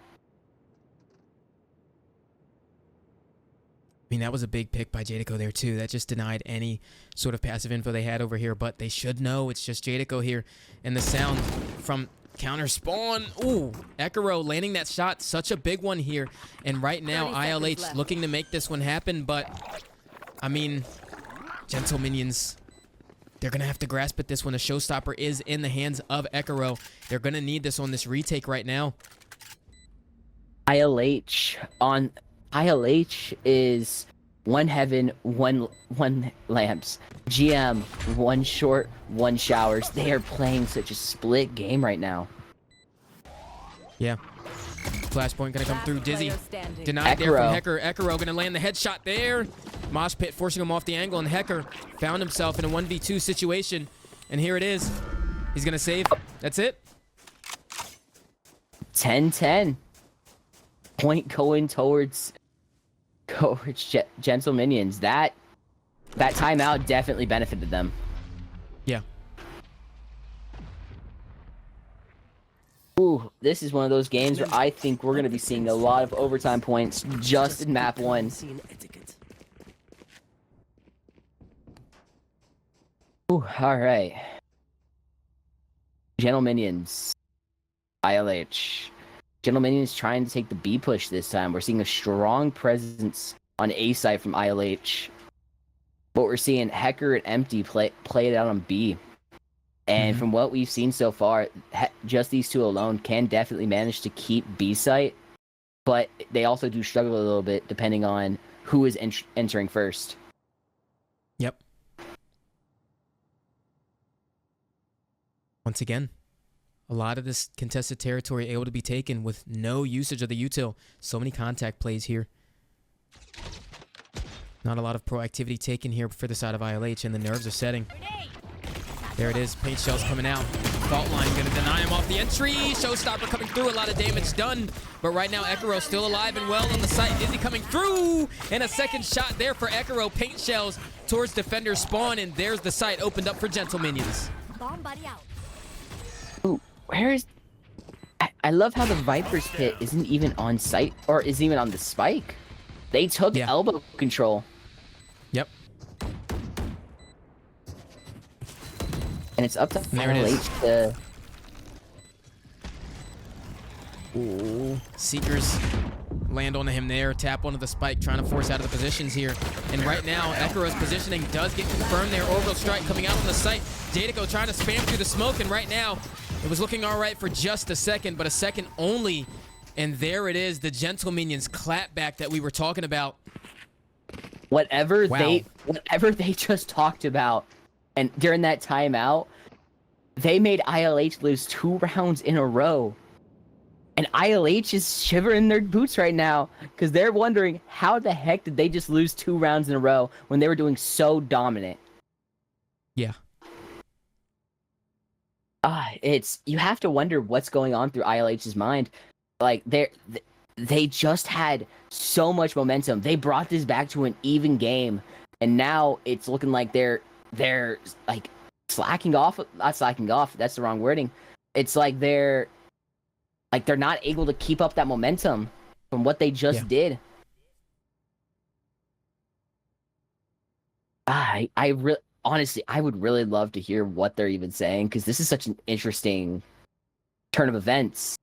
I mean, that was a big pick by Jadico there, too. That just denied any sort of passive info they had over here, but they should know it's just Jadico here. And the sound from counter spawn. Ooh, Ekaro landing that shot. Such a big one here. And right now, ILH looking to make this one happen, but, I mean, Gentle Minions They're going to have to grasp at this when the showstopper is in the hands of Ekaro. They're going to need this on this retake right now. ILH is one heaven, one lamps. GM, one short, one showers. They are playing such a split game right now. Yeah. Flashpoint gonna come Last through. Dizzy player standing. denied there from Ekaro. Hecker. Ekaro gonna land the headshot there. Mosh Pit forcing him off the angle, and Hecker found himself in a 1v2 situation. And here it is. He's gonna save. That's it. 10-10. Point going towards Gentle Minions. That timeout definitely benefited them. Yeah. Ooh, this is one of those games where I think we're going to be seeing a lot of overtime points just in map 1. Scene etiquette. Ooh, all right. Gentle Minions. ILH. Gentle Minions trying to take the B push this time. We're seeing a strong presence on A side from ILH. But we're seeing Hecker and Empty play it out on B. And from what we've seen so far, just these two alone can definitely manage to keep B site. But they also do struggle a little bit depending on who is entering first. Yep. Once again, a lot of this contested territory able to be taken with no usage of the util. So many contact plays here. Not a lot of proactivity taken here for the side of ILH, and the nerves are setting. There it is. Paint shells coming out. Fault line going to deny him off the entry. Showstopper coming through. A lot of damage done. But right now, Ekaro still alive and well on the site. Dizzy coming through. And a second shot there for Ekaro. Paint shells towards defender spawn. And there's the site opened up for Gentle Minions. Bomb buddy out. Ooh, where is... I love how the Viper's pit isn't even on site, or isn't even on the spike. They took elbow control. Yep. And it's up to There it is. ILH to... Ooh. Seekers land onto him there. Tap onto the spike, trying to force out of the positions here. And right now, Ekaro's positioning does get confirmed there. Orbital strike coming out on the site. Jadago trying to spam through the smoke, and right now, it was looking all right for just a second, but a second only. And there it is, the Gentle Minions clapback that we were talking about. Whatever Wow. they just talked about, and during that timeout, they made ILH lose 2 rounds in a row. And ILH is shivering their boots right now because they're wondering how the heck did they just lose 2 rounds in a row when they were doing so dominant. Yeah. You have to wonder what's going on through ILH's mind. Like they just had so much momentum. They brought this back to an even game, and now it's looking like they're like slacking off. Not slacking off. That's the wrong wording. It's like they're not able to keep up that momentum from what they just did. Honestly, I would really love to hear what they're even saying, because this is such an interesting turn of events.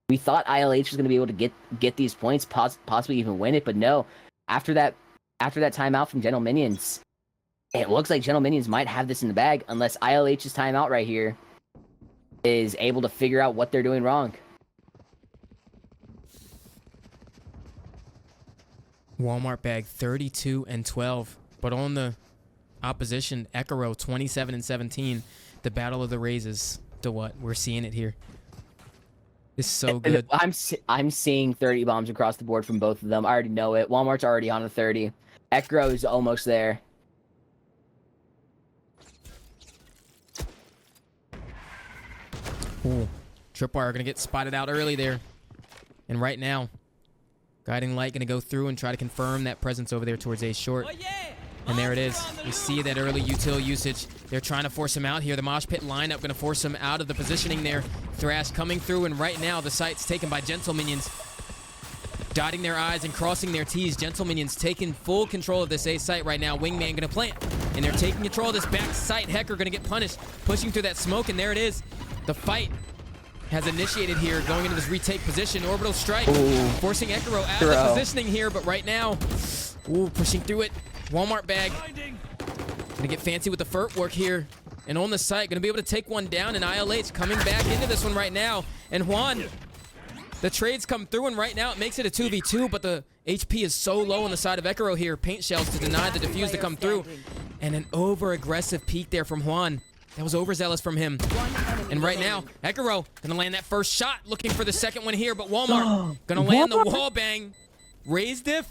We thought ILH was going to be able to get these points, possibly even win it, but no. After that timeout from Gentle Minions, it looks like Gentle Minions might have this in the bag, unless ILH's timeout right here is able to figure out what they're doing wrong. Walmart bag 32-12, but on the opposition, Ekaro 27-17. The battle of the raises. DaWhat? We're seeing it here. It's so good. I'm seeing 30 bombs across the board from both of them. I already know it. Walmart's already on a 30. Ekaro is almost there. Ooh. Tripwire gonna get spotted out early there. And right now, Guiding Light gonna go through and try to confirm that presence over there towards A short. And there it is. We see that early util usage. They're trying to force him out here. The Mosh Pit lineup going to force him out of the positioning there. Thrash coming through, and right now the site's taken by Gentle Minions. Dotting their I's and crossing their T's. Gentle Minions taking full control of this A site right now. Wingman going to plant. And they're taking control of this back site. Hecker going to get punished. Pushing through that smoke, and there it is. The fight has initiated here, going into this retake position. Orbital strike. Ooh. Forcing Ekaro out of the positioning here, but right now, pushing through it. Walmart bag Gonna get fancy with the footwork here. And on the site, gonna be able to take one down. And ILH coming back into this one right now. And Juan, the trades come through, and right now it makes it a 2v2, but the HP is so low on the side of Ekiro here. Paint shells to deny the defuse to come through. And an over-aggressive peek there from Juan. That was overzealous from him. And right now, Ekiro gonna land that first shot, looking for the second one here, but Walmart gonna land the wall bang. Raise diff.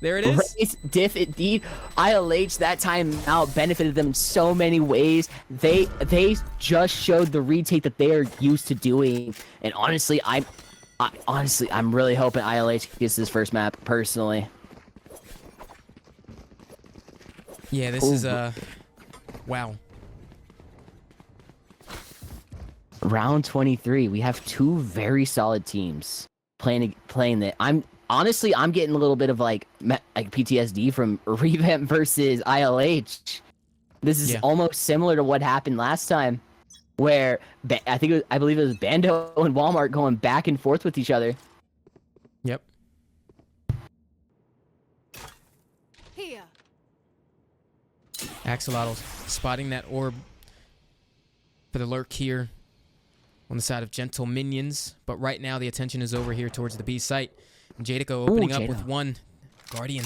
There it is. Raise diff indeed. ILH that time out benefited them in so many ways. They just showed the retake that they are used to doing. And honestly, I'm really hoping ILH gets this first map personally. Yeah, this is wow. Round 23. We have two very solid teams playing that. I'm getting a little bit of like PTSD from Revamp versus ILH. This is almost similar to what happened last time, where I believe it was Bando and Walmart going back and forth with each other. Yep. Here. Axolotl spotting that orb for the lurk here on the side of Gentle Minions. But right now the attention is over here towards the B site. And Jadico opening up with one Guardian.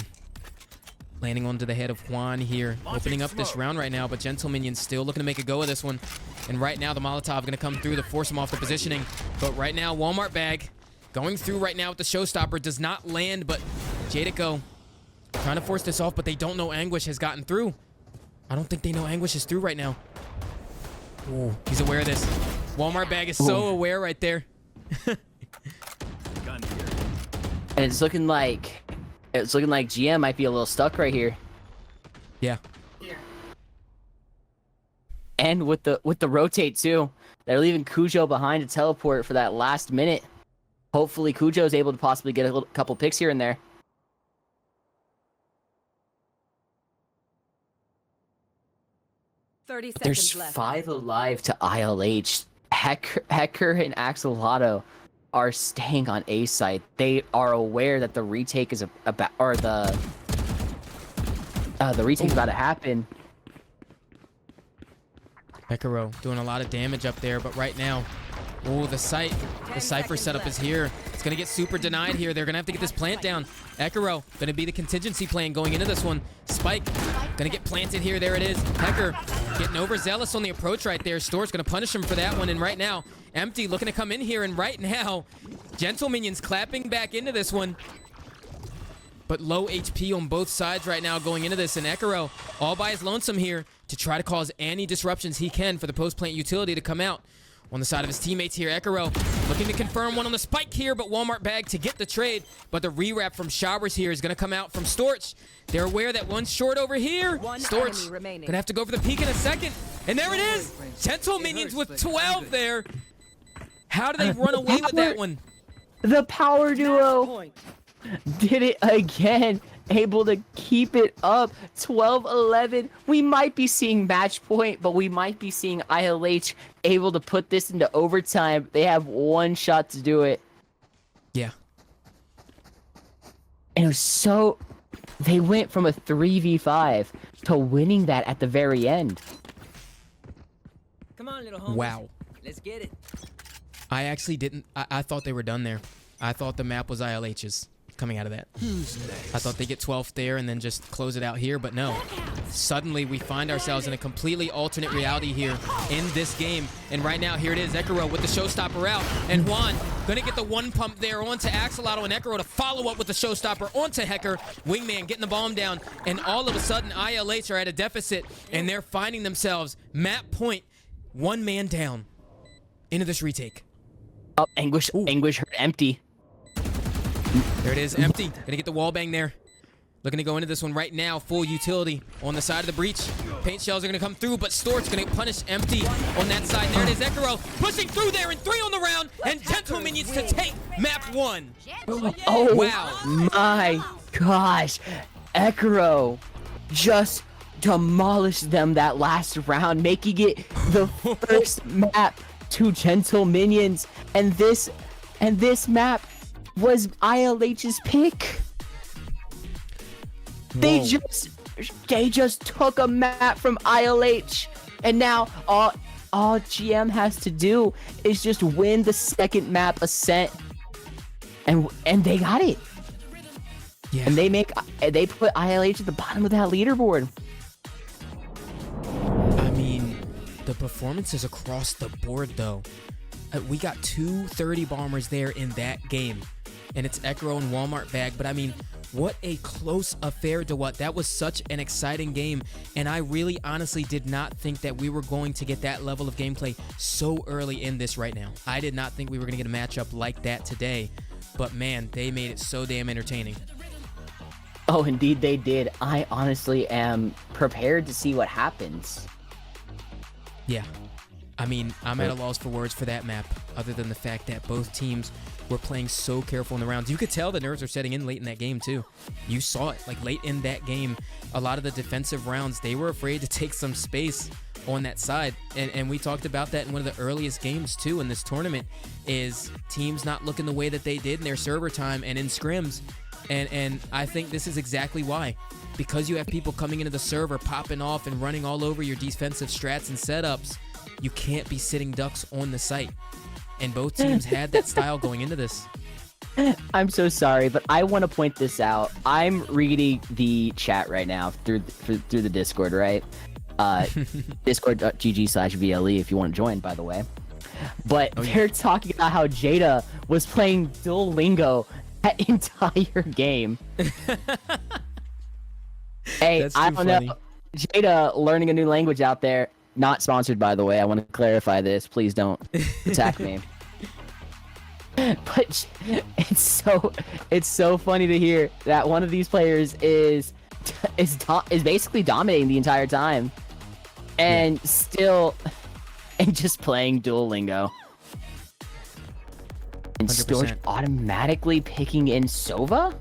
Landing onto the head of Juan here. Opening up this round right now, but Gentle Minions still looking to make a go of this one. And right now the Molotov going to come through to force him off the positioning. But right now Walmart bag going through right now with the showstopper. Does not land, but Jadico trying to force this off, but they don't know Anguish has gotten through. I don't think they know Anguish is through right now. Ooh, he's aware of this. Walmart bag is so aware right there. And it's looking like GM might be a little stuck right here. Yeah. And with the rotate too, they're leaving Cujo behind to teleport for that last minute. Hopefully Cujo is able to possibly get a couple picks here and there. There's left. 5 alive to ILH. Hecker and Axolotl are staying on A site. They are aware that the retake is about, or the retake is about to happen. Ekiro doing a lot of damage up there, but right now, the Cypher setup is here. It's going to get super denied here. They're going to have to get this plant down. Ekiro going to be the contingency plan going into this one. Spike going to get planted here. There it is. Hecker getting overzealous on the approach right there. Stort's going to punish him for that one. And right now, Empty looking to come in here. And right now, Gentle Minions clapping back into this one. But low HP on both sides right now going into this. And Ekiro all by his lonesome here to try to cause any disruptions he can for the post-plant utility to come out. On the side of his teammates here, Ekiro looking to confirm one on the spike here, but Walmart bag to get the trade. But the rewrap from Showers here is going to come out from Storch. They're aware that one's short over here. Storch going to have to go for the peek in a second. And there it is. Gentle Minions with 12 there. How do they run away with that one? The power duo did it again. Able to keep it up. 12-11. We might be seeing match point, but we might be seeing ILH able to put this into overtime. They have one shot to do it. Yeah. And it was so... They went from a 3v5 to winning that at the very end. Come on, little homie. Wow. Let's get it. I actually didn't... I thought they were done there. I thought the map was ILH's coming out of that. I thought they get 12th there and then just close it out here, but no. Suddenly, we find ourselves in a completely alternate reality here in this game. And right now, here it is, Ekiro with the showstopper out. And Juan gonna get the one pump there onto Axolotl and Ekiro to follow up with the showstopper onto Hecker. Wingman getting the bomb down. And all of a sudden, ILH are at a deficit, and they're finding themselves map point, one man down into this retake. Oh, Anguish heard Empty. There it is, Empty. Gonna get the wall bang there. Looking to go into this one right now. Full utility on the side of the breach. Paint shells are gonna come through, but Stort's gonna punish Empty on that side. There it is, Ekiro pushing through there, and 3 on the round, and Gentle Minions to take map 1. Oh, wow. My gosh. Ekiro just demolished them that last round, making it the first map to Gentle Minions. And this map was ILH's pick. They they just took a map from ILH, and now all GM has to do is just win the second map, Ascent, and they got it. Yeah. And they put ILH at the bottom of that leaderboard. I mean, the performances across the board, though. We got 230 bombers there in that game, and it's Ekro and Walmart bag. But I mean, what a close affair, DaWhat. That was such an exciting game, and I really honestly did not think that we were going to get that level of gameplay so early in this right now. I did not think we were going to get a matchup like that today, but man, they made it so damn entertaining. Oh, indeed they did. I honestly am prepared to see what happens. Yeah. I mean, I'm at a loss for words for that map, other than the fact that both teams were playing so careful in the rounds. You could tell the nerves were setting in late in that game, too. You saw it. Like, late in that game, a lot of the defensive rounds, they were afraid to take some space on that side. And we talked about that in one of the earliest games, too, in this tournament, is teams not looking the way that they did in their server time and in scrims. And I think this is exactly why. Because you have people coming into the server, popping off and running all over your defensive strats and setups, you can't be sitting ducks on the site. And both teams had that style going into this. I'm so sorry, but I want to point this out. I'm reading the chat right now through the Discord, right? Discord.gg/VLE if you want to join, by the way. But they're talking about how Jada was playing Duolingo that entire game. Hey, That's I too don't funny. know. Jada learning a new language out there. Not sponsored, by the way. I want to clarify this. Please don't attack me. But it's so funny to hear that one of these players is basically dominating the entire time, and still, and just playing Duolingo. And Storch 100%. automatically picking in Sova?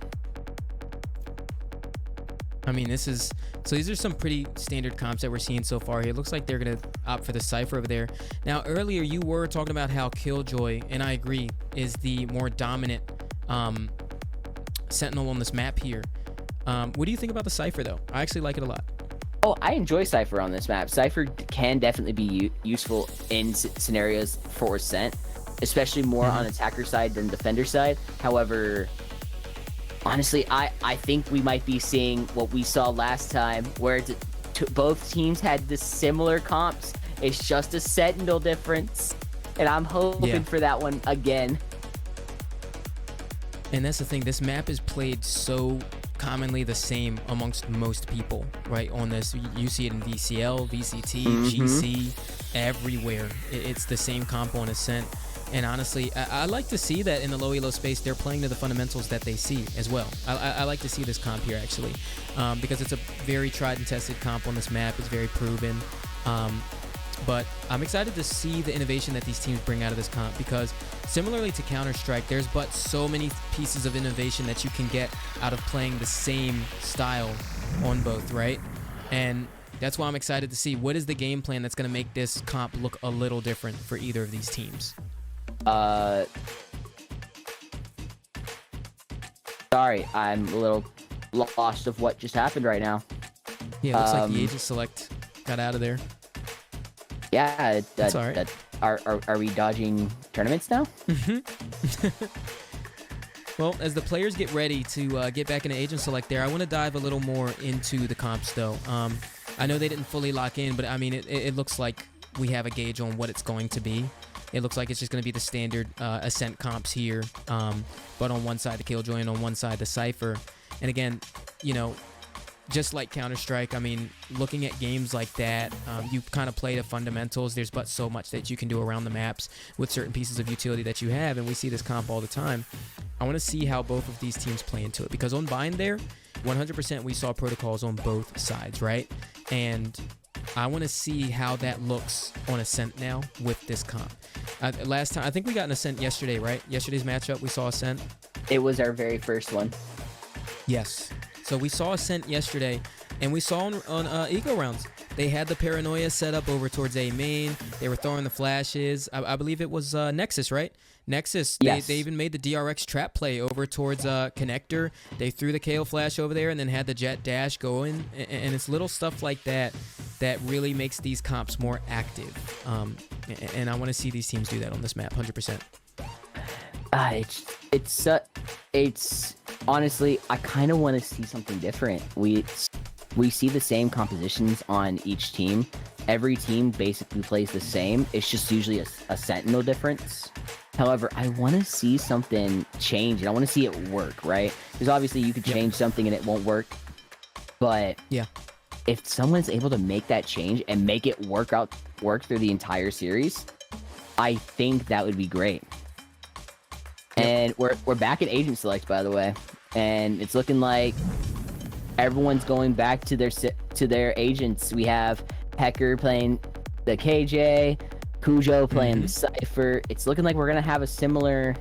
I mean, these are some pretty standard comps that we're seeing so far here. It looks like they're going to opt for the Cypher over there. Now, earlier you were talking about how Killjoy, and I agree, is the more dominant Sentinel on this map here. What do you think about the Cypher, though? I actually like it a lot. Oh, I enjoy Cypher on this map. Cypher can definitely be useful in scenarios for Ascent, especially more on attacker side than defender side. However, honestly, I think we might be seeing what we saw last time, where both teams had the similar comps. It's just a Sentinel difference, and I'm hoping for that one again. And that's the thing. This map is played so commonly the same amongst most people, right? On this, you see it in VCL, VCT, GC, everywhere. It's the same comp on Ascent. And honestly, I like to see that in the low-elo space, they're playing to the fundamentals that they see as well. I like to see this comp here, actually, because it's a very tried and tested comp on this map. It's very proven. But I'm excited to see the innovation that these teams bring out of this comp, because similarly to Counter-Strike, there's but so many pieces of innovation that you can get out of playing the same style on both, right? And that's why I'm excited to see what is the game plan that's going to make this comp look a little different for either of these teams. Sorry, I'm a little lost of what just happened right now. Yeah, it looks like the agent select got out of there. Yeah, That's all right. Are we dodging tournaments now? Well, as the players get ready to get back into agent select there, I want to dive a little more into the comps, though. I know they didn't fully lock in, but I mean, it looks like we have a gauge on what it's going to be. It looks like it's just going to be the standard Ascent comps here, but on one side the Killjoy and on one side the Cypher. And again, you know, just like Counter-Strike, I mean, looking at games like that, you kind of play the fundamentals. There's but so much that you can do around the maps with certain pieces of utility that you have, and we see this comp all the time. I want to see how both of these teams play into it, because on Bind there, 100% we saw protocols on both sides, right? And I want to see how that looks on Ascent now with this comp. Last time, I think we got an Ascent yesterday, right? Yesterday's matchup, we saw Ascent. It was our very first one. Yes. So we saw Ascent yesterday. And we saw on Eco rounds, they had the paranoia set up over towards A main. They were throwing the flashes. I believe it was Nexus, right? Nexus, Yes. they even made the DRX trap play over towards Connector. They threw the KO flash over there and then had the jet dash going. And it's little stuff like that that really makes these comps more active. And I want to see these teams do that on this map, 100%. It's honestly, I kind of want to see something different. We see the same compositions on each team. Every team basically plays the same. It's just usually a sentinel difference. However, I want to see something change, and I want to see it work, right? Because obviously you could change something and it won't work. But yeah, if someone's able to make that change and make it work through the entire series, I think that would be great. And we're back at agent select, by the way, and it's looking like everyone's going back to their agents. We have Hecker playing the KJ, Cujo playing the Cypher. It's looking like we're gonna have a similar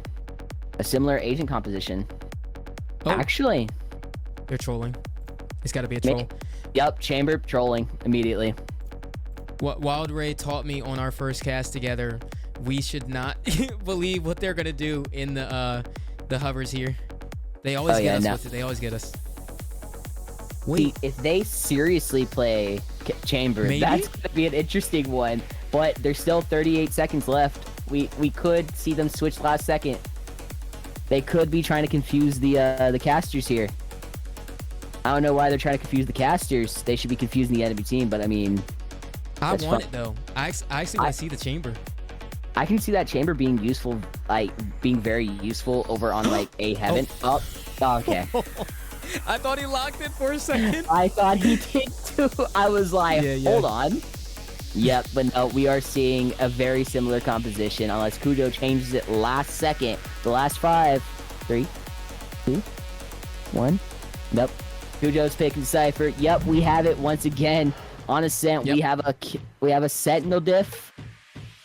agent composition. Oh. Actually, they're trolling. It's got to be a troll. Yep, Chamber trolling immediately. What Wild Ray taught me on our first cast together, we should not believe what they're gonna do in the hovers here. They always get us with it. They always get us. Wait, if they seriously play Chamber, that's gonna be an interesting one. But there's still 38 seconds left. We could see them switch last second. They could be trying to confuse the casters here. I don't know why they're trying to confuse the casters. They should be confusing the enemy team, but I mean, I want it though. I actually want to see the Chamber. I can see that Chamber being useful, like being very useful over on like A Heaven. Oh, okay. I thought he locked it for a second. I thought he did too. I was like, hold on. Yep, but no, we are seeing a very similar composition unless Cujo changes it last second. The last 5, 3, 2, 1. Nope. Cujo's picking Cypher. Yep, we have it once again on Ascent. Yep. We have a Sentinel diff,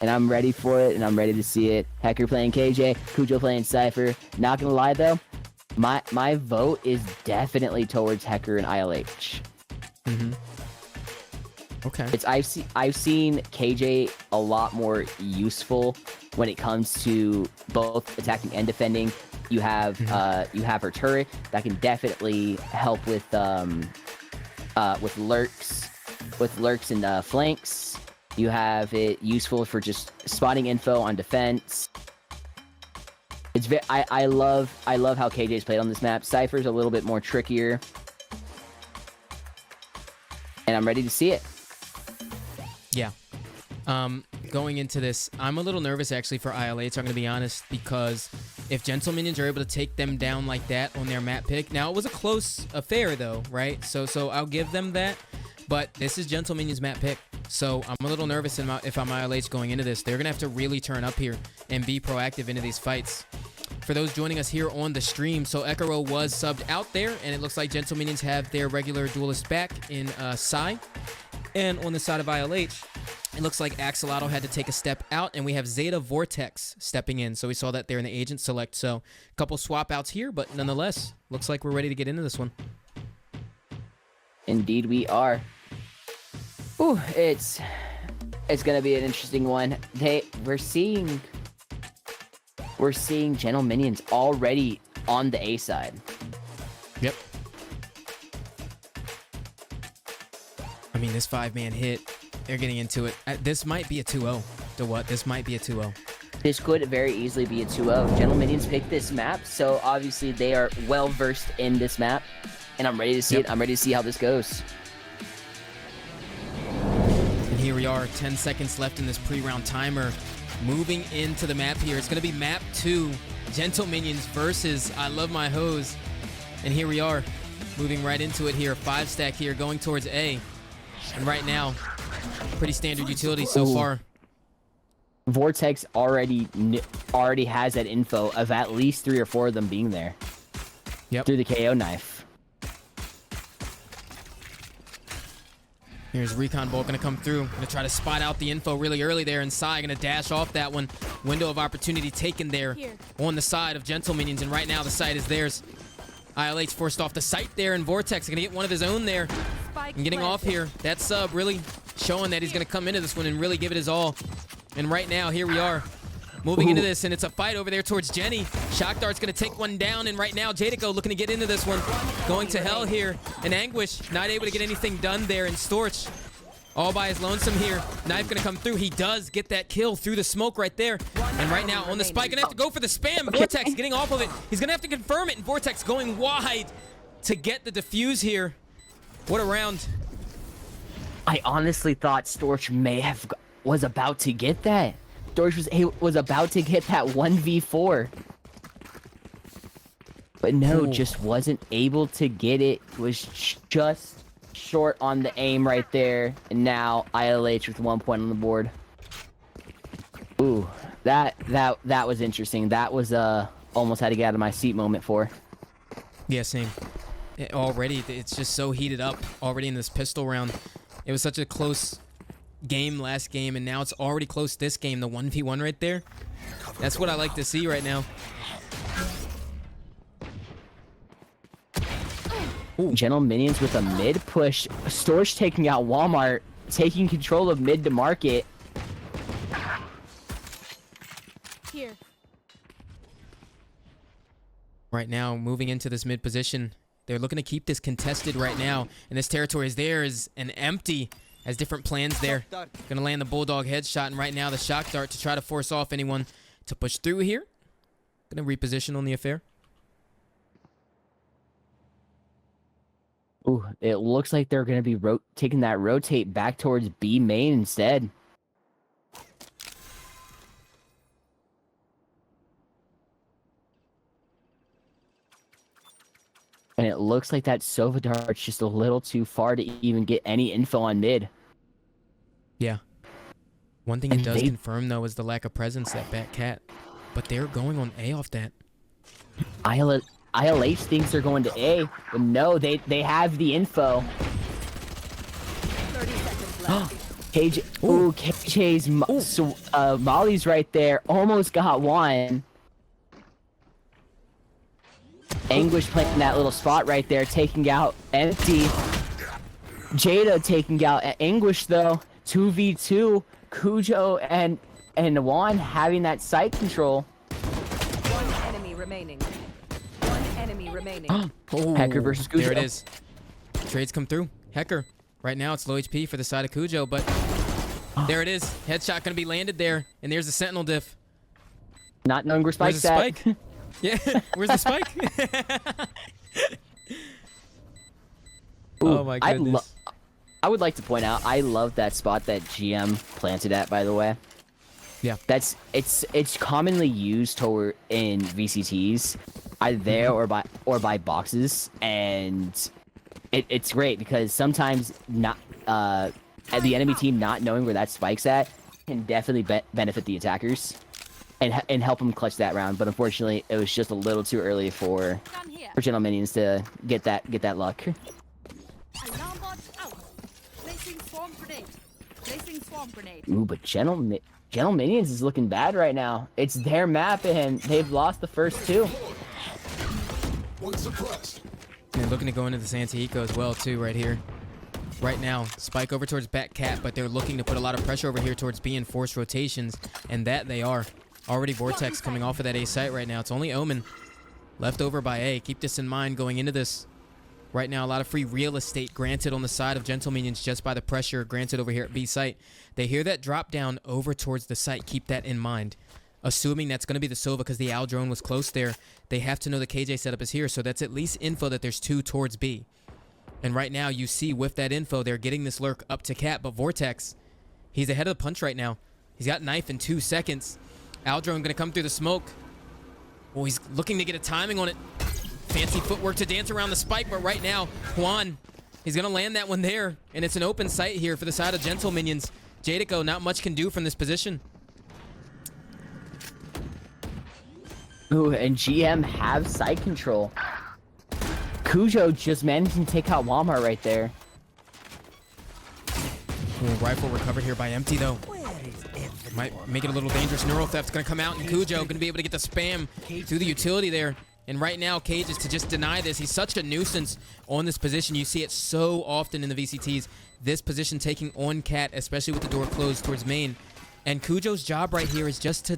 and I'm ready for it, and I'm ready to see it. Hecker playing KJ, Cujo playing Cypher. Not gonna lie though, my vote is definitely towards Hecker and ILH. Okay. I've seen KJ a lot more useful when it comes to both attacking and defending. You have her turret that can definitely help with lurks and flanks. You have it useful for just spotting info on defense. It's I love how KJ's played on this map. Cypher's a little bit more trickier, and I'm ready to see it. Yeah. Going into this, I'm a little nervous actually for ILH, I'm going to be honest, because if Gentle Minions are able to take them down like that on their map pick, now it was a close affair though, right? So I'll give them that, but this is Gentle Minions map pick. So I'm a little nervous if I'm ILH going into this. They're going to have to really turn up here and be proactive into these fights. For those joining us here on the stream, so Ekaro was subbed out there, and it looks like Gentle Minions have their regular duelist back in Psy. And on the side of ILH, it looks like Axolotl had to take a step out, and we have Zeta Vortex stepping in. So we saw that there in the agent select. So a couple swap outs here, but nonetheless, looks like we're ready to get into this one. Indeed we are. Ooh, it's gonna be an interesting one. We're seeing Gentle Minions already on the A side. Yep. I mean, this 5-man hit, they're getting into it. This might be a 2-0. DaWhat? This might be a 2-0. This could very easily be a 2-0. Gentle Minions picked this map, so obviously they are well versed in this map, and I'm ready to see it. I'm ready to see how this goes. And here we are, 10 seconds left in this pre-round timer. Moving into the map here. It's going to be map 2, Gentle Minions versus I Love My Hose. And here we are, moving right into it here. 5-stack here, going towards A. And right now, pretty standard utility so far. Vortex already has that info of at least 3 or 4 of them being there. Yep. Through the KO knife. Here's Recon Bolt gonna come through. Gonna try to spot out the info really early there inside. Gonna dash off that one. Window of opportunity taken there on the side of Gentle Minions. And right now the site is theirs. ILH forced off the site there, and Vortex gonna get one of his own there. and getting off here. That sub really showing that he's going to come into this one and really give it his all. And right now, here we are. Moving into this, and it's a fight over there towards Jenny. Shock Dart's going to take one down, and right now, Jadico looking to get into this one. Going to hell here. And Anguish not able to get anything done there. And Storch all by his lonesome here. Knife going to come through. He does get that kill through the smoke right there. And right now, on the spike, going to have to go for the spam. Vortex getting off of it. He's going to have to confirm it, and Vortex going wide to get the defuse here. What a round. I honestly thought Storch was about to get that. Storch was about to get that 1v4. But no, just wasn't able to get it. Was just short on the aim right there. And now ILH with 1 point on the board. Ooh, that was interesting. That was almost had to get out of my seat moment for. Yeah, same. Already, it's just so heated up already in this pistol round. It was such a close game last game, and now it's already close this game. The 1v1 right there. That's what I like to see right now. Ooh, Gentle Minions with a mid push. Storch taking out Walmart, taking control of mid to market. Here. Right now, moving into this mid position. They're looking to keep this contested right now. And this territory is there is an empty. Has different plans there. Gonna land the Bulldog headshot. And right now the Shock Dart to try to force off anyone to push through here. Gonna reposition on the affair. Ooh, it looks like they're gonna be taking that rotate back towards B main instead. And it looks like that Sova Dart's just a little too far to even get any info on mid. Yeah. One thing it does confirm, though, is the lack of presence at Bat Cat. But they're going on A off that. ILH thinks they're going to A, but no, they have the info. 30 seconds left. KJ, ooh, KJ's Molly's right there. Almost got one. Anguish playing that little spot right there, taking out Empty. Jada taking out Anguish though. 2v2. Cujo and Juan having that site control. One enemy remaining. One enemy remaining. Hecker versus Cujo. There it is. Trades come through. Hecker. Right now it's low HP for the side of Cujo, but there it is. Headshot gonna be landed there, and there's the Sentinel diff. Not knowing where Spike's Where's the at. spike? Yeah, where's the spike? Ooh, oh my goodness. I would like to point out, I love that spot that GM planted at, by the way. Yeah. It's commonly used in VCTs, either there or by boxes, and it's great because sometimes not the enemy team not knowing where that spike's at can definitely benefit the attackers and help them clutch that round. But unfortunately, it was just a little too early for Gentle Minions to get that luck. Alarm bot out. Placing swarm grenade. Placing swarm grenade. Ooh, but Gentle Minions is looking bad right now. It's their map, and they've lost the first two. They're looking to go into the Santiago as well, too, right here. Right now, spike over towards Bat Cat, but they're looking to put a lot of pressure over here towards B and force rotations, and that they are. Already Vortex coming off of that A site right now. It's only Omen left over by A. Keep this in mind going into this. Right now, a lot of free real estate granted on the side of Gentle Minions just by the pressure granted over here at B site. They hear that drop down over towards the site. Keep that in mind. Assuming that's going to be the Sova because the Al drone was close there, they have to know the KJ setup is here, so that's at least info that there's two towards B. And right now, you see with that info, they're getting this lurk up to Cat, but Vortex, he's ahead of the punch right now. He's got knife in 2 seconds. Al drone going to come through the smoke. Oh, he's looking to get a timing on it. Fancy footwork to dance around the spike, but right now, Juan, he's going to land that one there, and it's an open sight here for the side of Gentle Minions. Jadico, not much can do from this position. Ooh, and GM have side control. Cujo just managing to take out Walmart right there. Ooh, rifle recovered here by Empty, though. Might make it a little dangerous. Neural Theft's going to come out, and Cujo going to be able to get the spam through the utility there. And right now, Cage is to just deny this. He's such a nuisance on this position. You see it so often in the VCTs. This position taking on Cat, especially with the door closed towards main. And Kujo's job right here is just to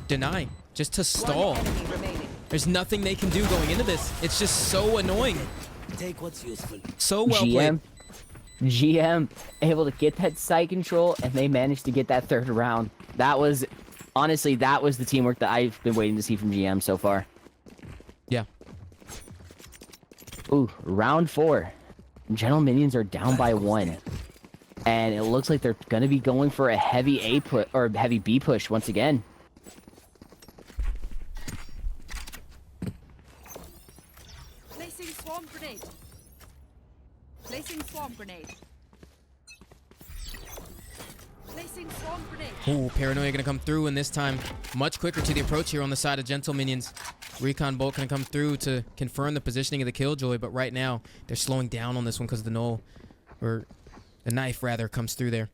deny, just to stall. One enemy remaining. There's nothing they can do going into this. It's just so annoying. Take what's useful. So well played. GM able to get that site control, and they managed to get that third round. That was, honestly, that was the teamwork that I've been waiting to see from GM so far. Yeah. Ooh, round 4. General Minions are down by 1. And it looks like they're going to be going for a heavy A push, or heavy B push once again. Placing swarm grenade. Placing swarm grenade. Placing swarm grenade. Ooh, Paranoia gonna come through, and this time much quicker to the approach here on the side of Gentle Minions. Recon Bolt gonna come through to confirm the positioning of the Killjoy, but right now they're slowing down on this one because the null, or the knife rather, comes through there.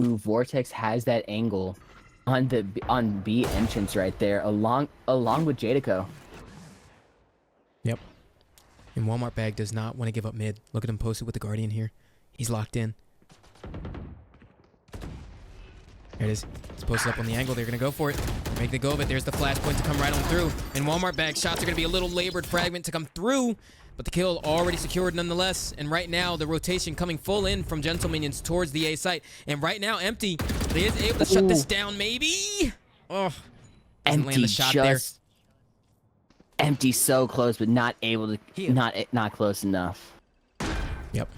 Ooh, Vortex has that angle on the B entrance right there, along with Jadico. Yep. And Walmart Bag does not want to give up mid. Look at him posted with the Guardian here. He's locked in. There it is. It's posted up on the angle. They're going to go for it. Make the go of it. There's the flashpoint to come right on through. And Walmart Bag shots are going to be a little labored fragment to come through. But the kill already secured nonetheless. And right now, the rotation coming full in from Gentle Minions towards the A site. And right now, Empty is able to shut this down, maybe. Oh, doesn't land the shot there. Empty so close, but not able to, not close enough. Yep.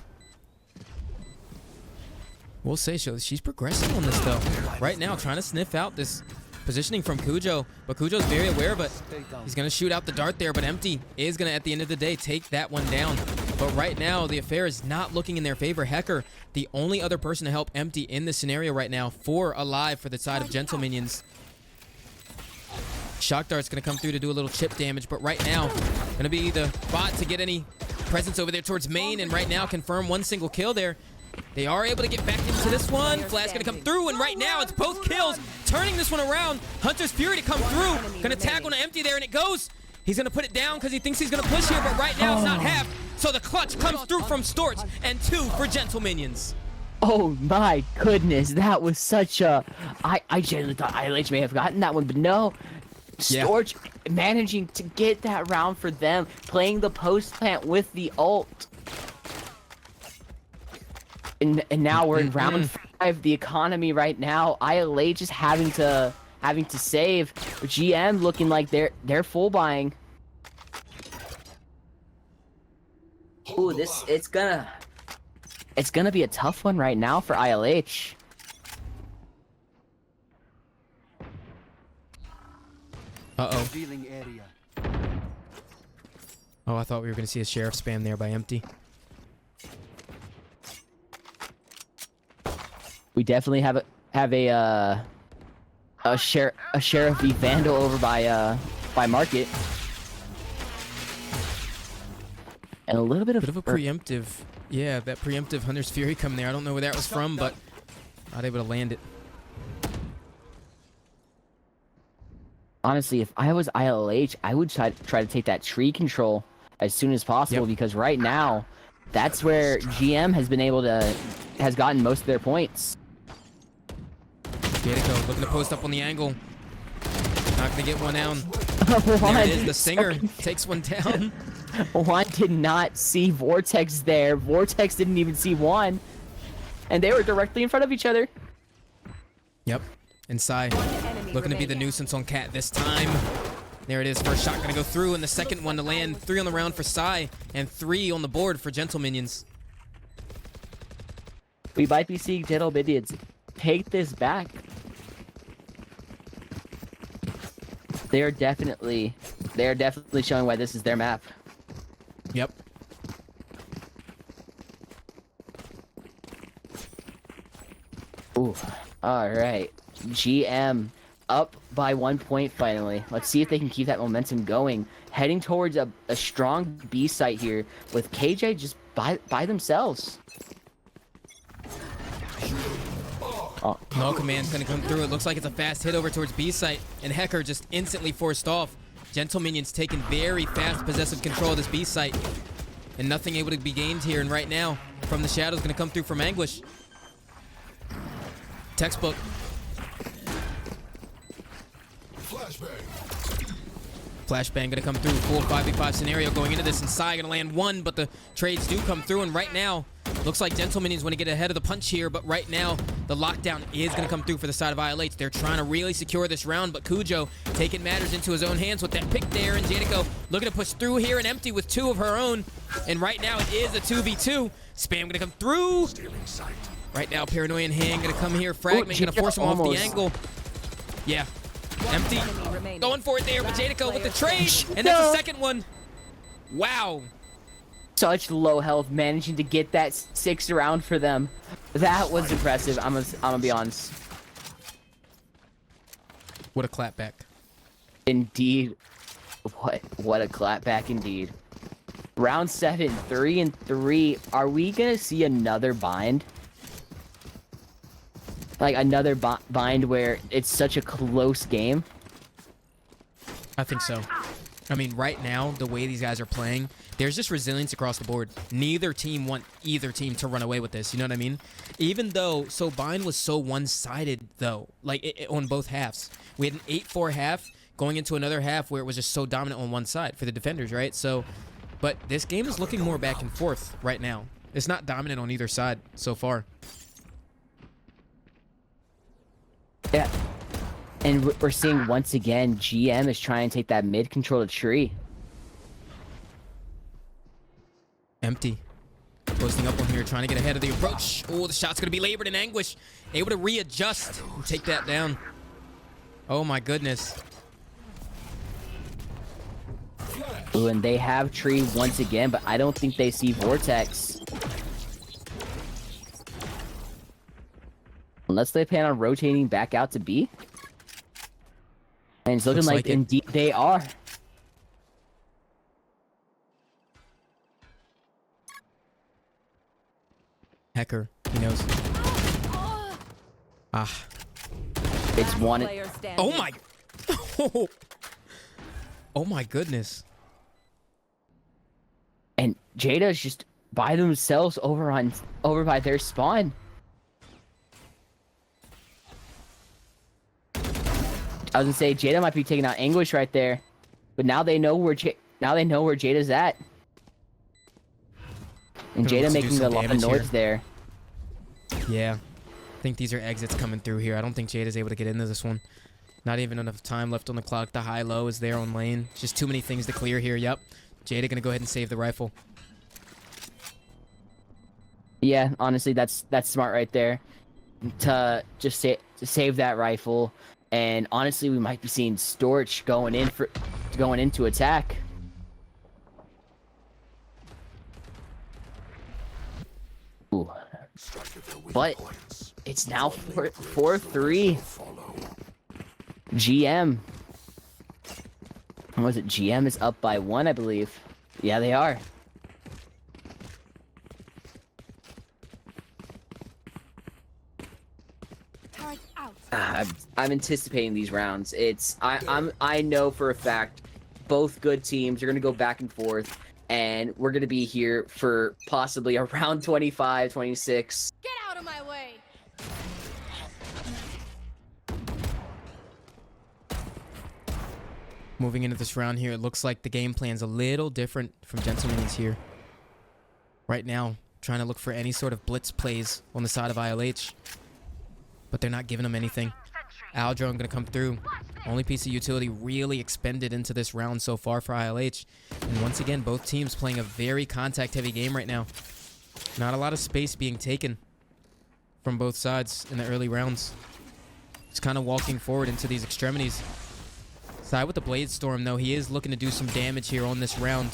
We'll say so. She's progressing on this though. Right now, trying to sniff out this positioning from Kujo, but Kujo's very aware of it. He's gonna shoot out the dart there, but Empty is gonna, at the end of the day, take that one down. But right now, the affair is not looking in their favor. Hecker, the only other person to help Empty in this scenario right now, 4 alive for the side of Gentle Minions. Shock Dart's gonna come through to do a little chip damage, but right now, gonna be the bot to get any presence over there towards main, and right now confirm 1 single kill there. They are able to get back into this one. Flash gonna come through, and right now it's both kills, turning this one around. Hunter's Fury to come through, gonna tag on Empty there, and it goes. He's gonna put it down because he thinks he's gonna push here, but right now it's not half. So the clutch comes through from Storch, and 2 for Gentle Minions. Oh my goodness, that was such a... I genuinely thought ILH may have gotten that one, but no. Storch managing to get that round for them, playing the post plant with the ult. And now we're in round 5. The economy right now, ILH is having to save. GM looking like they're full buying. Ooh, it's gonna be a tough one right now for ILH. Uh-oh. Oh, I thought we were going to see a sheriff spam there by Empty. We definitely have a sheriff v Vandal over by Market. And a little bit of a preemptive. Yeah, that preemptive Hunter's Fury coming there. I don't know where that was from, but not able to land it. Honestly, if I was ILH, I would try to take that tree control as soon as possible, because right now, that's where GM has gotten most of their points. Jadico looking to post up on the angle. Not gonna get one down. There it is. The Singer takes one down. One did not see Vortex there. Vortex didn't even see one. And they were directly in front of each other. Yep. And Sai looking to be the nuisance on Cat this time. There it is. First shot gonna go through, and the second one to land. 3 on the round for Sai, and 3 on the board for Gentle Minions. We might be seeing Gentle Minions take this back. They are definitely showing why this is their map. Yep. Ooh. All right. GM up by 1 point finally. Let's see if they can keep that momentum going. Heading towards a strong B site here with KJ just by themselves. No command's gonna come through. It looks like it's a fast hit over towards B site, and Hecker just instantly forced off. Gentle Minions taking very fast possessive control of this B site, and nothing able to be gained here. And right now, from the shadows, gonna come through from Anguish. Textbook. Flashbang gonna come through. Full 5v5 scenario going into this, and Psy gonna land one, but the trades do come through, and right now, looks like Gentle Minions want to get ahead of the punch here, but right now, the lockdown is gonna come through for the side of ILH. They're trying to really secure this round, but Cujo taking matters into his own hands with that pick there, and Jadico looking to push through here, and Empty with 2 of her own, and right now it is a 2v2. Spam gonna come through. Right now, Paranoia and Hand gonna come here. Fragment gonna force him off the angle. Yeah. Empty going for it there, but Jadico with the trade, and that's the second one. Wow. Such low health, managing to get that 6th round for them. That was impressive. I'm gonna be honest. What a clapback. Indeed. What a clapback indeed. Round 7, 3-3. Are we gonna see another bind? Like another bind where it's such a close game? I think so. I mean, right now, the way these guys are playing, there's just resilience across the board. Neither team want either team to run away with this. You know what I mean? Even though, so bind was so one-sided, though, like on both halves. We had an 8-4 half going into another half where it was just so dominant on one side for the defenders, right? So, but this game is looking more back and forth right now. It's not dominant on either side so far. Yeah. And we're seeing once again, GM is trying to take that mid control of tree. Empty. Posting up on here, trying to get ahead of the approach. Oh, the shot's going to be labored in Anguish. Able to readjust and take that down. Oh my goodness. Ooh, and they have tree once again, but I don't think they see Vortex. Unless they plan on rotating back out to B. And it's looking like indeed they are. Hecker, he knows. Ah. It's one. Oh my. Oh my goodness. And Jada's just by themselves over by their spawn. I was gonna say Jada might be taking out Anguish right there, but now they know where Jada's at, and Jada making a lot of noise there. Yeah, I think these are exits coming through here. I don't think Jada's able to get into this one. Not even enough time left on the clock. The high-low is there on lane. Just too many things to clear here. Yep, Jada gonna go ahead and save the rifle. Yeah, honestly, that's smart right there, to just save that rifle. And honestly, we might be seeing Storch going into attack. Ooh. But it's now 4-3. GM. What was it? GM is up by 1, I believe. Yeah, they are. I'm anticipating these rounds. I know for a fact both good teams are going to go back and forth, and we're going to be here for possibly around 25, 26. Get out of my way. Moving into this round here, it looks like the game plan's a little different from Gentle Minions here. Right now, trying to look for any sort of blitz plays on the side of ILH. But they're not giving them anything. Aldrone gonna come through. Only piece of utility really expended into this round so far for ILH. And once again, both teams playing a very contact-heavy game right now. Not a lot of space being taken from both sides in the early rounds. Just kind of walking forward into these extremities. Side with the Blade Storm, though, he is looking to do some damage here on this round.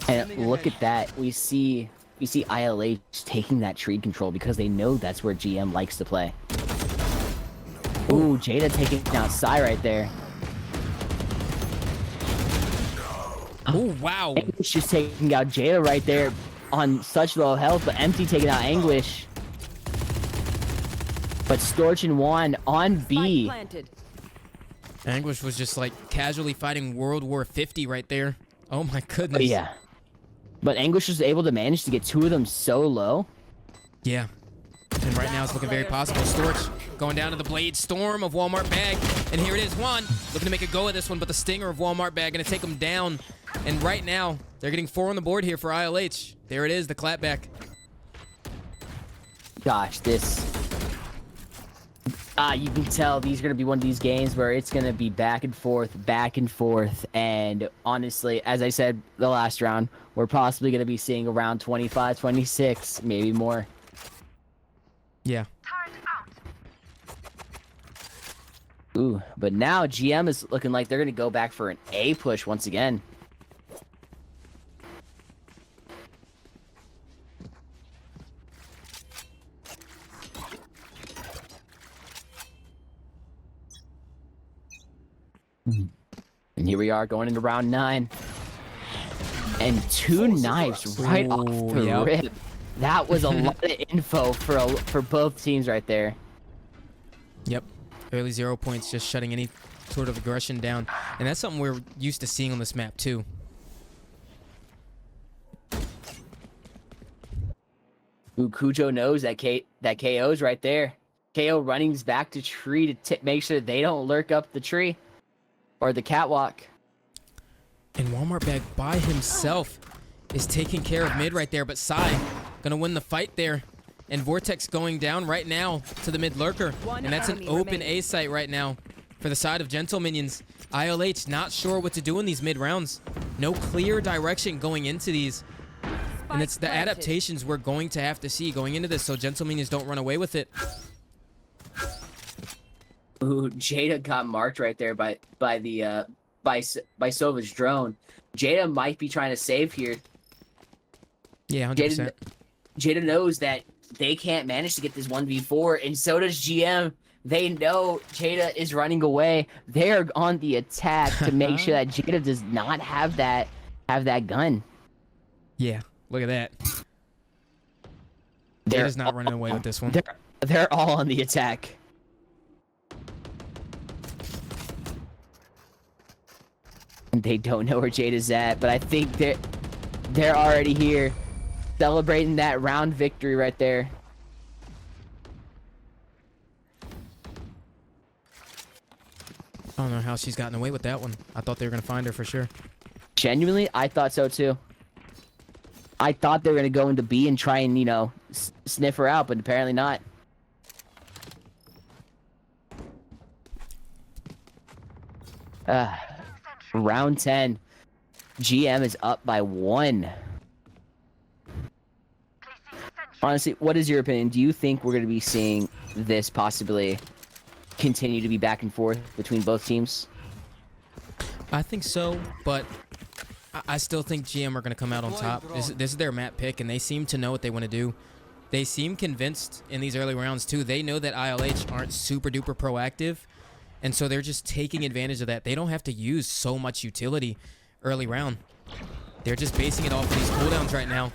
And look at that. We see ILH taking that tree control because they know that's where GM likes to play. Ooh, Jada taking out Psy right there. Oh, wow. It's just taking out Jada right there. on such low health, but Empty taking out Anguish. But Storch and Juan on Spike B. planted. Anguish was just like casually fighting World War 50 right there. Oh my goodness. Yeah. But Anguish was able to manage to get 2 of them so low. Yeah. And right now it's looking very possible. Storch going down to the Blade Storm of Walmart Bag. And here it is, Juan looking to make a go of this one, but the Stinger of Walmart Bag going to take him down. And right now, they're getting 4 on the board here for ILH. There it is, the clapback. Gosh, this... you can tell these are going to be one of these games where it's going to be back and forth. And honestly, as I said the last round, we're possibly going to be seeing around 25, 26, maybe more. Yeah. Ooh, but now GM is looking like they're going to go back for an A push once again. And here we are going into round 9. And 2 knives right off the Yep. rip. That was a lot of info for both teams right there. Yep. Early 0 points, just shutting any sort of aggression down. And that's something we're used to seeing on this map too. Ooh, Cujo knows that KO's right there. KO running back to tree to make sure they don't lurk up the tree or the catwalk. And Walmart Bag by himself is taking care of mid right there, but Psy gonna win the fight there. And Vortex going down right now to the mid lurker. And that's an open A site right now for the side of Gentle Minions. ILH not sure what to do in these mid rounds. No clear direction going into these. And it's the adaptations we're going to have to see going into this so Gentle Minions don't run away with it. Ooh, Jada got marked right there by Sova's drone. Jada might be trying to save here. Yeah, 100%. Jada knows that they can't manage to get this 1v4, and so does GM. They know Jada is running away. They're on the attack to make sure that Jada does not have that gun. Yeah, look at that. They're Jada's not running away with this one. They're all on the attack. They don't know where Jada's at, but I think they're already here, celebrating that round victory right there. I don't know how she's gotten away with that one. I thought they were gonna find her for sure. Genuinely, I thought so too. I thought they were gonna go into B and try and, you know, sniff her out, but apparently not. Round 10. GM is up by 1. Honestly, what is your opinion? Do you think we're going to be seeing this possibly continue to be back and forth between both teams? I think so, but I still think GM are going to come out on top. This is their map pick, and they seem to know what they want to do. They seem convinced in these early rounds, too. They know that ILH aren't super-duper proactive, and so they're just taking advantage of that. They don't have to use so much utility early round. They're just basing it off of these cooldowns right now.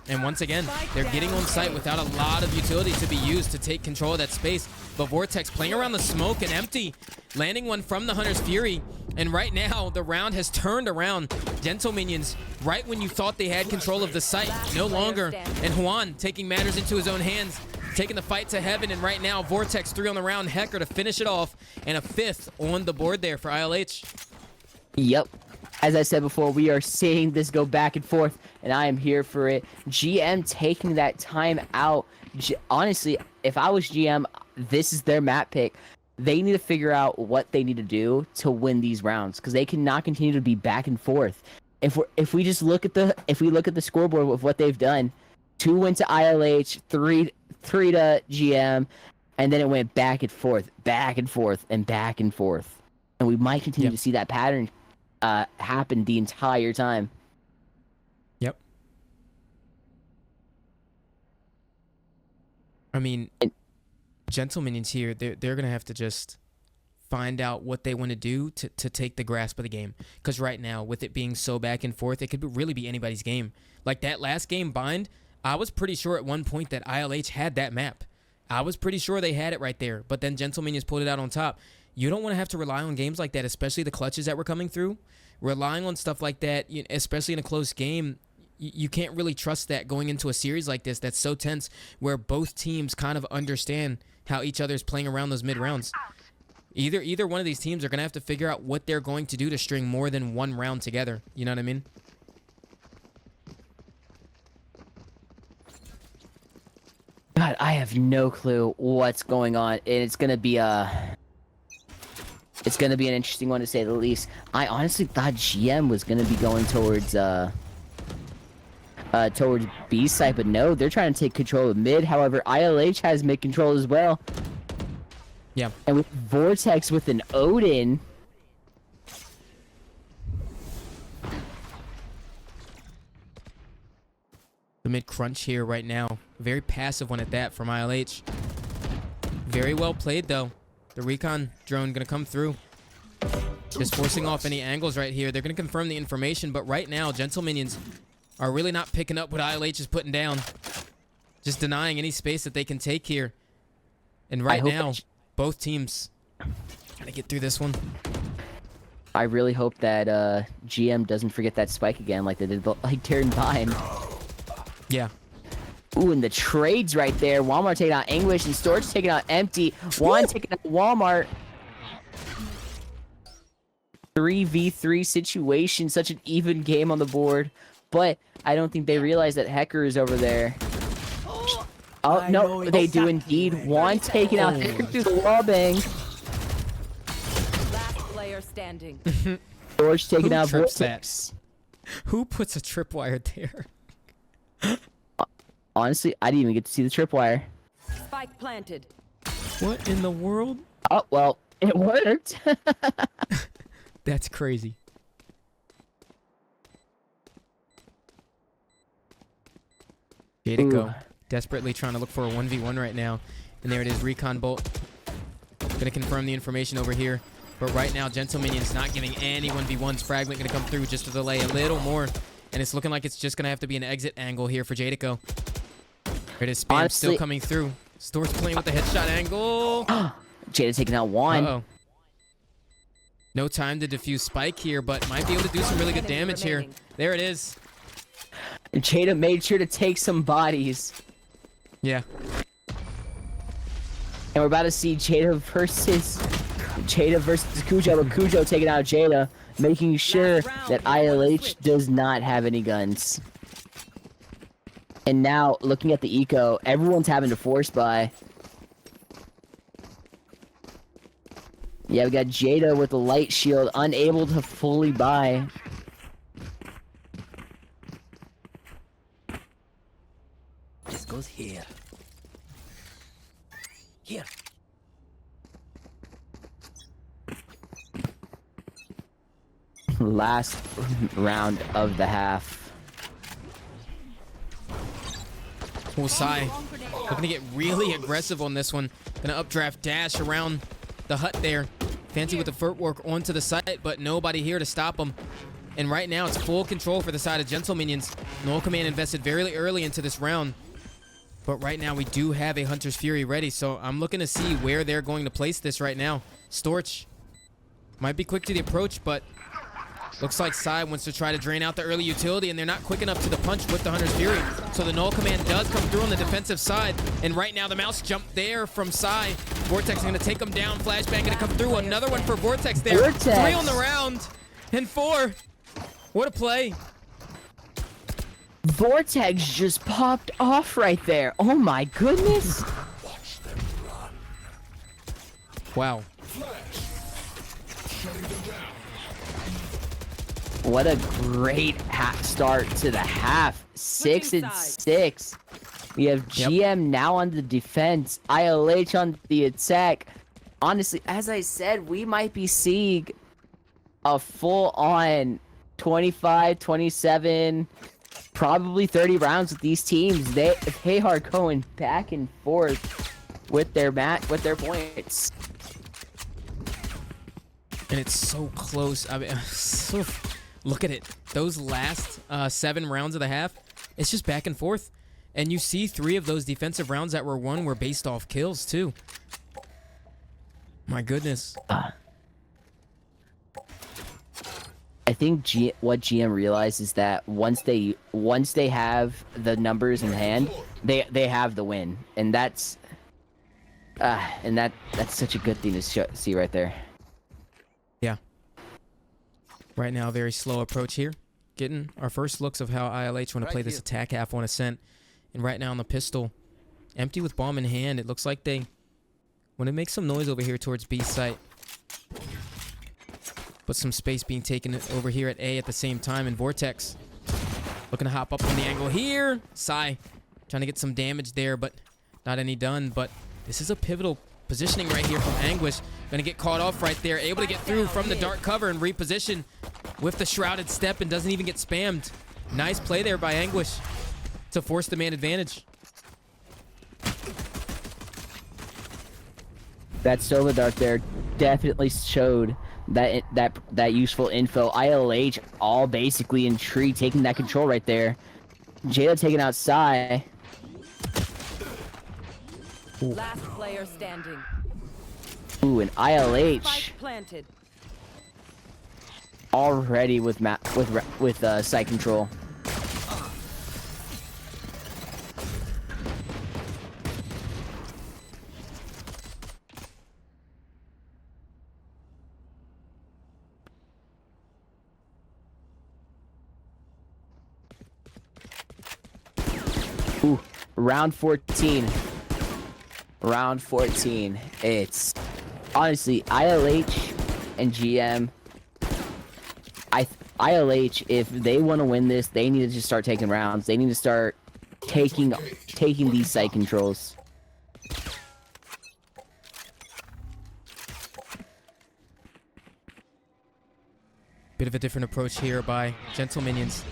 And once again, they're getting on site without a lot of utility to be used to take control of that space. But Vortex playing around the smoke and Empty, landing one from the Hunter's Fury. And right now, the round has turned around. Gentle Minions, right when you thought they had control of the site, no longer. And Juan taking matters into his own hands, taking the fight to heaven. And right now, Vortex 3 on the round, Hecker to finish it off. And a 5th on the board there for ILH. Yep. As I said before, we are seeing this go back and forth, and I am here for it. GM taking that time out. Honestly, if I was GM, this is their map pick. They need to figure out what they need to do to win these rounds, because they cannot continue to be back and forth. If we look at the scoreboard with what they've done, 2 went to ILH, 3 to GM, and then it went back and forth, and back and forth. And we might continue to see that pattern happen the entire time. Yep. I mean, Gentle Minions here, they're gonna have to just find out what they want to do to take the grasp of the game. Because right now, with it being so back and forth, it could really be anybody's game. Like that last game, Bind, I was pretty sure at one point that ILH had that map. I was pretty sure they had it right there. But then Gentlemanians pulled it out on top. You don't want to have to rely on games like that, especially the clutches that were coming through. Relying on stuff like that, especially in a close game, you can't really trust that going into a series like this that's so tense, where both teams kind of understand how each other's playing around those mid rounds. Either one of these teams are going to have to figure out what they're going to do to string more than one round together. You know what I mean? God, I have no clue what's going on. And it's going to be an interesting one to say the least. I honestly thought GM was going to be going towards B side, but no, they're trying to take control of mid. However, ILH has mid control as well. Yeah. And with Vortex with an Odin. The mid crunch here right now. Very passive one at that from ILH. Very well played though. The recon drone gonna come through. Just forcing off any angles right here. They're gonna confirm the information, but right now, Gentlemanians are really not picking up what ILH is putting down. Just denying any space that they can take here. And right now, both teams gotta get through this one. I really hope that GM doesn't forget that spike again like they did like during Vine. Yeah. Ooh, and the trades right there. Walmart taking out English and Storage taking out Empty. Juan taking out Walmart. 3v3 situation. Such an even game on the board. But I don't think they realize that Hecker is over there. Oh, no, they do indeed. Juan taking out Hecker through the wall bang. Last player standing. Storage taking out trips Vortex. Who puts a tripwire there? Honestly, I didn't even get to see the tripwire. Spike planted. What in the world? Oh, well, it worked. That's crazy. Jadico desperately trying to look for a 1v1 right now. And there it is, Recon Bolt. Gonna confirm the information over here. But right now, Gentlemanian's not giving any 1v1s. Fragment gonna come through just to delay a little more. And it's looking like it's just gonna have to be an exit angle here for Jadico. There it is, Spam Honestly, still coming through. Stor's playing with the headshot angle. Jada taking out Juan. Uh-oh. No time to defuse Spike here, but might be able to do some really good damage here. There it is. And Jada made sure to take some bodies. Yeah. And we're about to see Jada versus Cujo, but Cujo taking out Jada, making sure that ILH does not have any guns. And now, looking at the eco, everyone's having to force buy. Yeah, we got Jada with the light shield, unable to fully buy. This goes here. Here. Last round of the half. Sai looking to get really aggressive on this one. Gonna updraft dash around the hut there. Fancy with the footwork onto the site, but nobody here to stop him. And right now, it's full control for the side of Gentlemanians. Null Command invested very early into this round. But right now, we do have a Hunter's Fury ready, so I'm looking to see where they're going to place this right now. Storch might be quick to the approach, but looks like Sai wants to try to drain out the early utility, and they're not quick enough to the punch with the Hunter's Fury. So the Null Command does come through on the defensive side, and right now the mouse jump there from Sai. Vortex is going to take him down. Flashbang going to come through. Another one for Vortex there. Vortex. 3 on the round, and 4. What a play. Vortex just popped off right there. Oh my goodness. Wow. What a great start to the half. 6 and 6. We have GM now on the defense, ILH on the attack. Honestly, as I said, we might be seeing a full-on 25, 27, probably 30 rounds with these teams. They are going back and forth with their points. And it's so close. I mean, look at it. Those last 7 rounds of the half, it's just back and forth. And you see 3 of those defensive rounds that were won were based off kills, too. My goodness. I think what GM realized is that once they have the numbers in hand, they have the win, and that's such a good thing to see right there. Yeah. Right now, very slow approach here. Getting our first looks of how ILH want to play this attack half on Ascent. And right now on the pistol, empty with bomb in hand, it looks like they want to make some noise over here towards B site. But some space being taken over here at A at the same time. And Vortex looking to hop up on the angle here. Psy trying to get some damage there, but not any done. But this is a pivotal positioning right here from Anguish. Gonna get caught off right there. Able to get through from the dark cover and reposition with the shrouded step and doesn't even get spammed. Nice play there by Anguish to force the man advantage. That Sova Dark there definitely showed that useful info. ILH all basically in tree, taking that control right there. Jada taking out Psy. Last player standing. Ooh, and ILH Spike planted. already with site control. Ooh, round 14. Round 14. It's honestly ILH and GM. ILH, if they want to win this, they need to just start taking rounds. They need to start taking these site controls. Bit of a different approach here by Gentle Minions.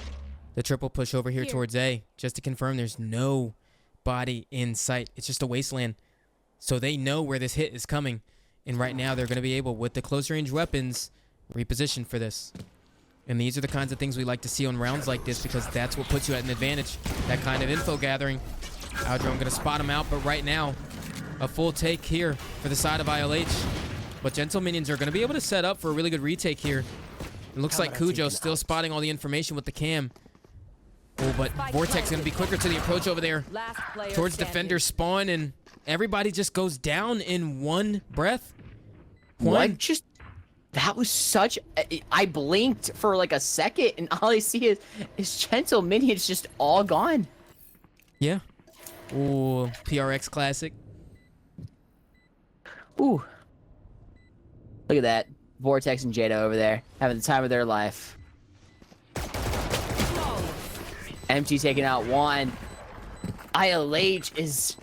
The triple push over here towards A, just to confirm there's no body in sight. It's just a wasteland. So they know where this hit is coming. And right now they're going to be able, with the close range weapons, reposition for this. And these are the kinds of things we like to see on rounds like this, because that's what puts you at an advantage. That kind of info gathering. Aldrone going to spot him out, but right now, a full take here for the side of ILH. But Gentle Minions are going to be able to set up for a really good retake here. It looks like Cujo still spotting all the information with the cam. Oh, but Vortex going to be quicker to the approach over there towards defender spawn, and everybody just goes down in one breath. What? That was such... I blinked for like a second, and all I see is Gentle Minions just all gone. Yeah. Ooh, PRX classic. Ooh. Look at that. Vortex and Jada over there, having the time of their life. MT taking out one. ILH is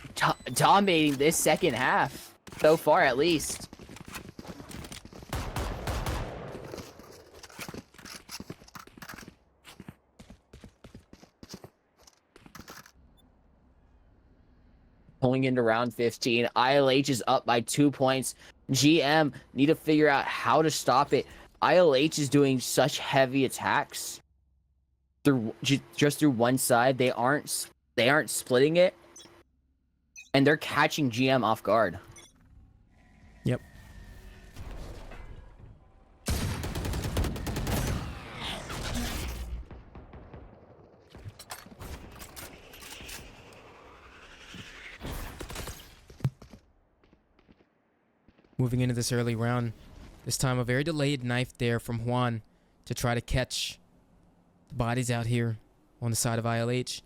dominating this second half. So far, at least. Pulling into round 15. ILH is up by 2 points. GM need to figure out how to stop it. ILH is doing such heavy attacks just through one side. They aren't splitting it, and they're catching GM off guard. Yep. Moving into this early round, this time a very delayed knife there from Juan to try to catch the bodies out here on the side of ILH.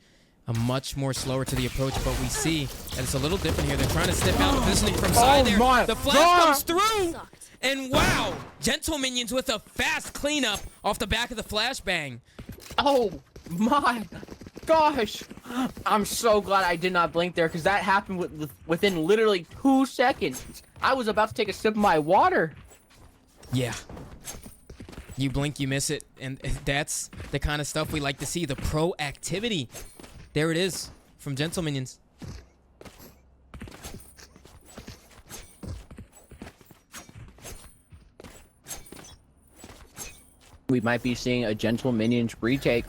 A much more slower to the approach, but we see that it's a little different here. They're trying to step out, positioning from side there. The flash comes through, and wow, Gentle Minions with a fast cleanup off the back of the flashbang. Oh my gosh. I'm so glad I did not blink there, because that happened within literally 2 seconds. I was about to take a sip of my water. Yeah. You blink, you miss it. And that's the kind of stuff we like to see. The proactivity. There it is from Gentle Minions. We might be seeing a gentle minions retake.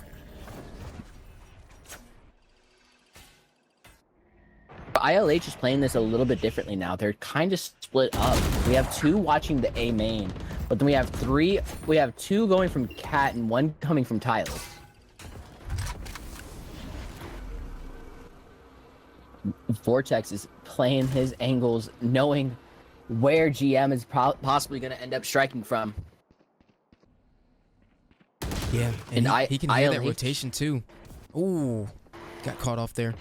ILH is playing this a little bit differently now. They're kind of split up. We have 2 watching the A main, but then we have 3. We have 2 going from Cat and 1 coming from Tiles. Vortex is playing his angles, knowing where GM is possibly going to end up striking from. Yeah, and he can hear that rotation too. Ooh, got caught off there.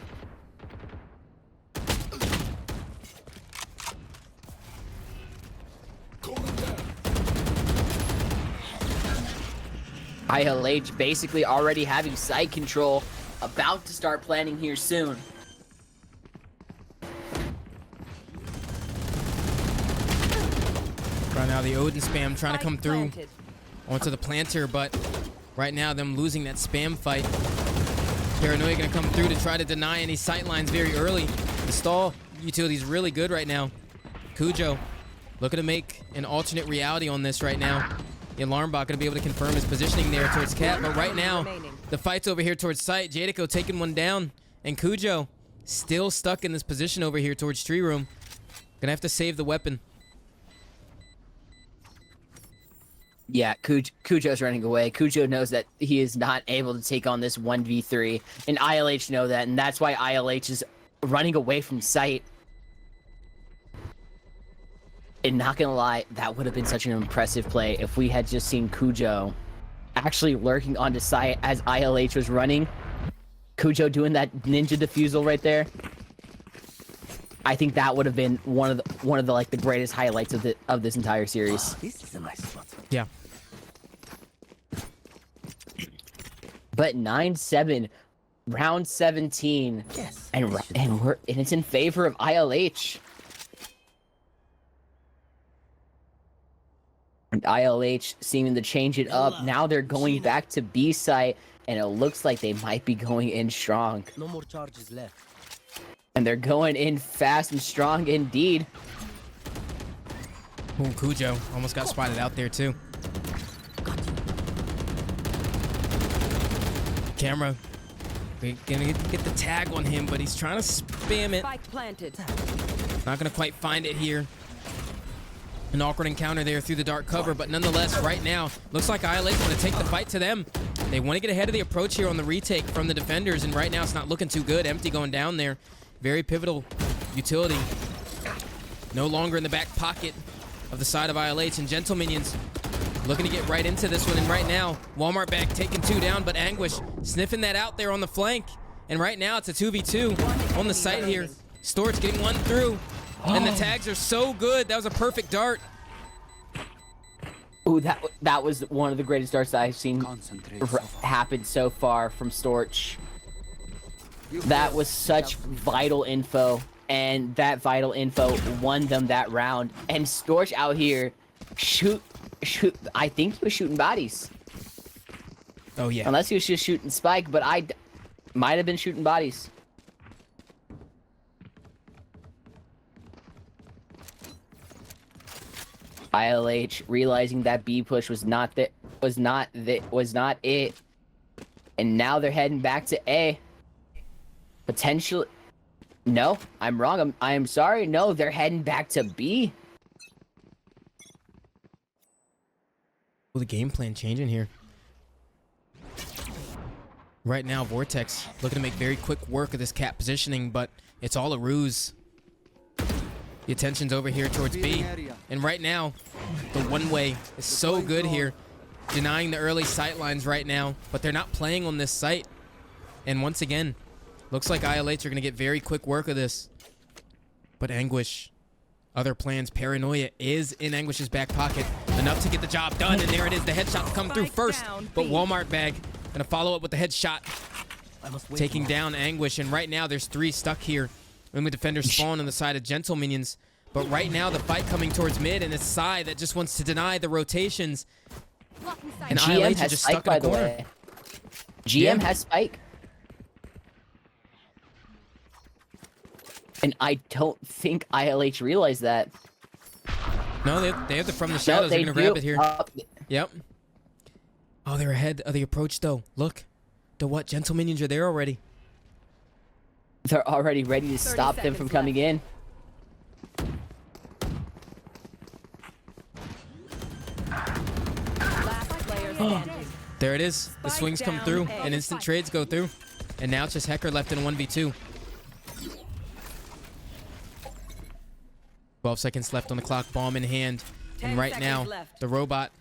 ILH basically already having side control, about to start planning here soon. Right now the Odin spam trying to come through Planted. onto the planter, but right now them losing that spam fight. Paranoia gonna come through to try to deny any sight lines very early. The stall utility is really good right now. Cujo looking to make an alternate reality on this right now. The alarm bot gonna be able to confirm his positioning there towards Cat, but right now the fight's over here towards site. Jadico taking one down, and Cujo still stuck in this position over here towards tree room. Gonna have to save the weapon. Yeah, Cujo's running away. Cujo knows that he is not able to take on this 1v3, and ILH know that, and that's why ILH is running away from sight. And not gonna lie, that would have been such an impressive play if we had just seen Cujo actually lurking onto site as ILH was running. Cujo doing that ninja defusal right there. I think that would have been one of the like the greatest highlights of this entire series. This is a nice spot. Yeah. But 9-7, round 17, Yes. and it's in favor of ILH. And ILH seeming to change it up. Now they're going back to B site, and it looks like they might be going in strong. No more charges left. And they're going in fast and strong indeed. Ooh, Cujo almost got spotted out there too. Camera. We're gonna get the tag on him, but he's trying to spam it. Spike planted. Not gonna quite find it here. An awkward encounter there through the dark cover, but nonetheless, right now, looks like ILH want to take the fight to them. They want to get ahead of the approach here on the retake from the defenders, and right now it's not looking too good. Empty going down there. Very pivotal utility. No longer in the back pocket of the side of ILH, and Gentle Minions looking to get right into this one. And right now, Walmart bag taking 2 down, but Anguish sniffing that out there on the flank. And right now it's a 2v2 on the site here. Storage getting 1 through. And the tags are so good. That was a perfect dart. Ooh, that was one of the greatest darts that I've seen happen so far from Storch. That was such vital info, and that vital info won them that round. And Storch out here shoot. I think he was shooting bodies. Oh yeah. Unless he was just shooting Spike, but I might have been shooting bodies. ILH realizing that B push was not it, and now they're heading back to A. Potentially, no, I'm wrong. I'm sorry. No, they're heading back to B. Well, the game plan changing here. Right now, Vortex looking to make very quick work of this Cat positioning, but it's all a ruse. The attention's over here towards B. And right now, the one-way is so good here. Denying the early sight lines right now, but they're not playing on this site. And once again, looks like ILH are going to get very quick work of this. But Anguish, other plans. Paranoia is in Anguish's back pocket. Enough to get the job done, and there it is. The headshot to come through first. But Walmart bag going to follow up with the headshot. Taking down Anguish, and right now there's 3 stuck here. And the defenders spawn on the side of Gentle Minions. But right now the fight coming towards mid, and it's Psy that just wants to deny the rotations. And GM ILH are has just Spike, stuck in by the the corner. way. GM has Spike. And I don't think ILH realized that. No, they have the from the shadows. They're going to grab it here. Yep. Oh, they're ahead of the approach, though. Look. DaWhat? Gentle Minions are there already. They're already ready to stop them from coming in. Last player standing. There it is. The swings come through and instant trades go through. And now it's just Hecker left in a 1v2. 12 seconds left on the clock. Bomb in hand. And 10 right now, seconds left. the robot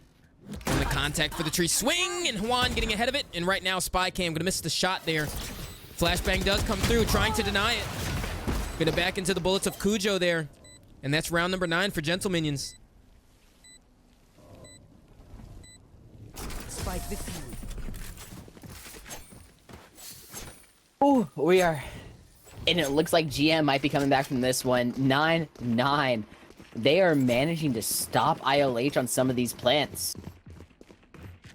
on the contact for the tree. Swing! And Juan getting ahead of it. And right now, Spy Cam going to miss the shot there. Flashbang does come through, trying to deny it. Going to back into the bullets of Cujo there. And that's round number 9 for Gentle Minions. Spike this. Ooh, we are. And it looks like GM might be coming back from this one. 9-9. They are managing to stop ILH on some of these plants.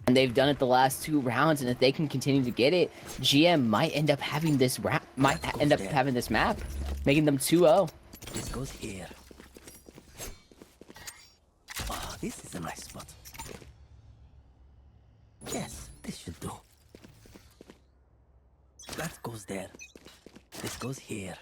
And they've done it the last 2 rounds, and if they can continue to get it, GM might end up having this having this map, making them 2-0. This goes here. Oh, this is a nice spot. Yes, this should do. That goes there. This goes here.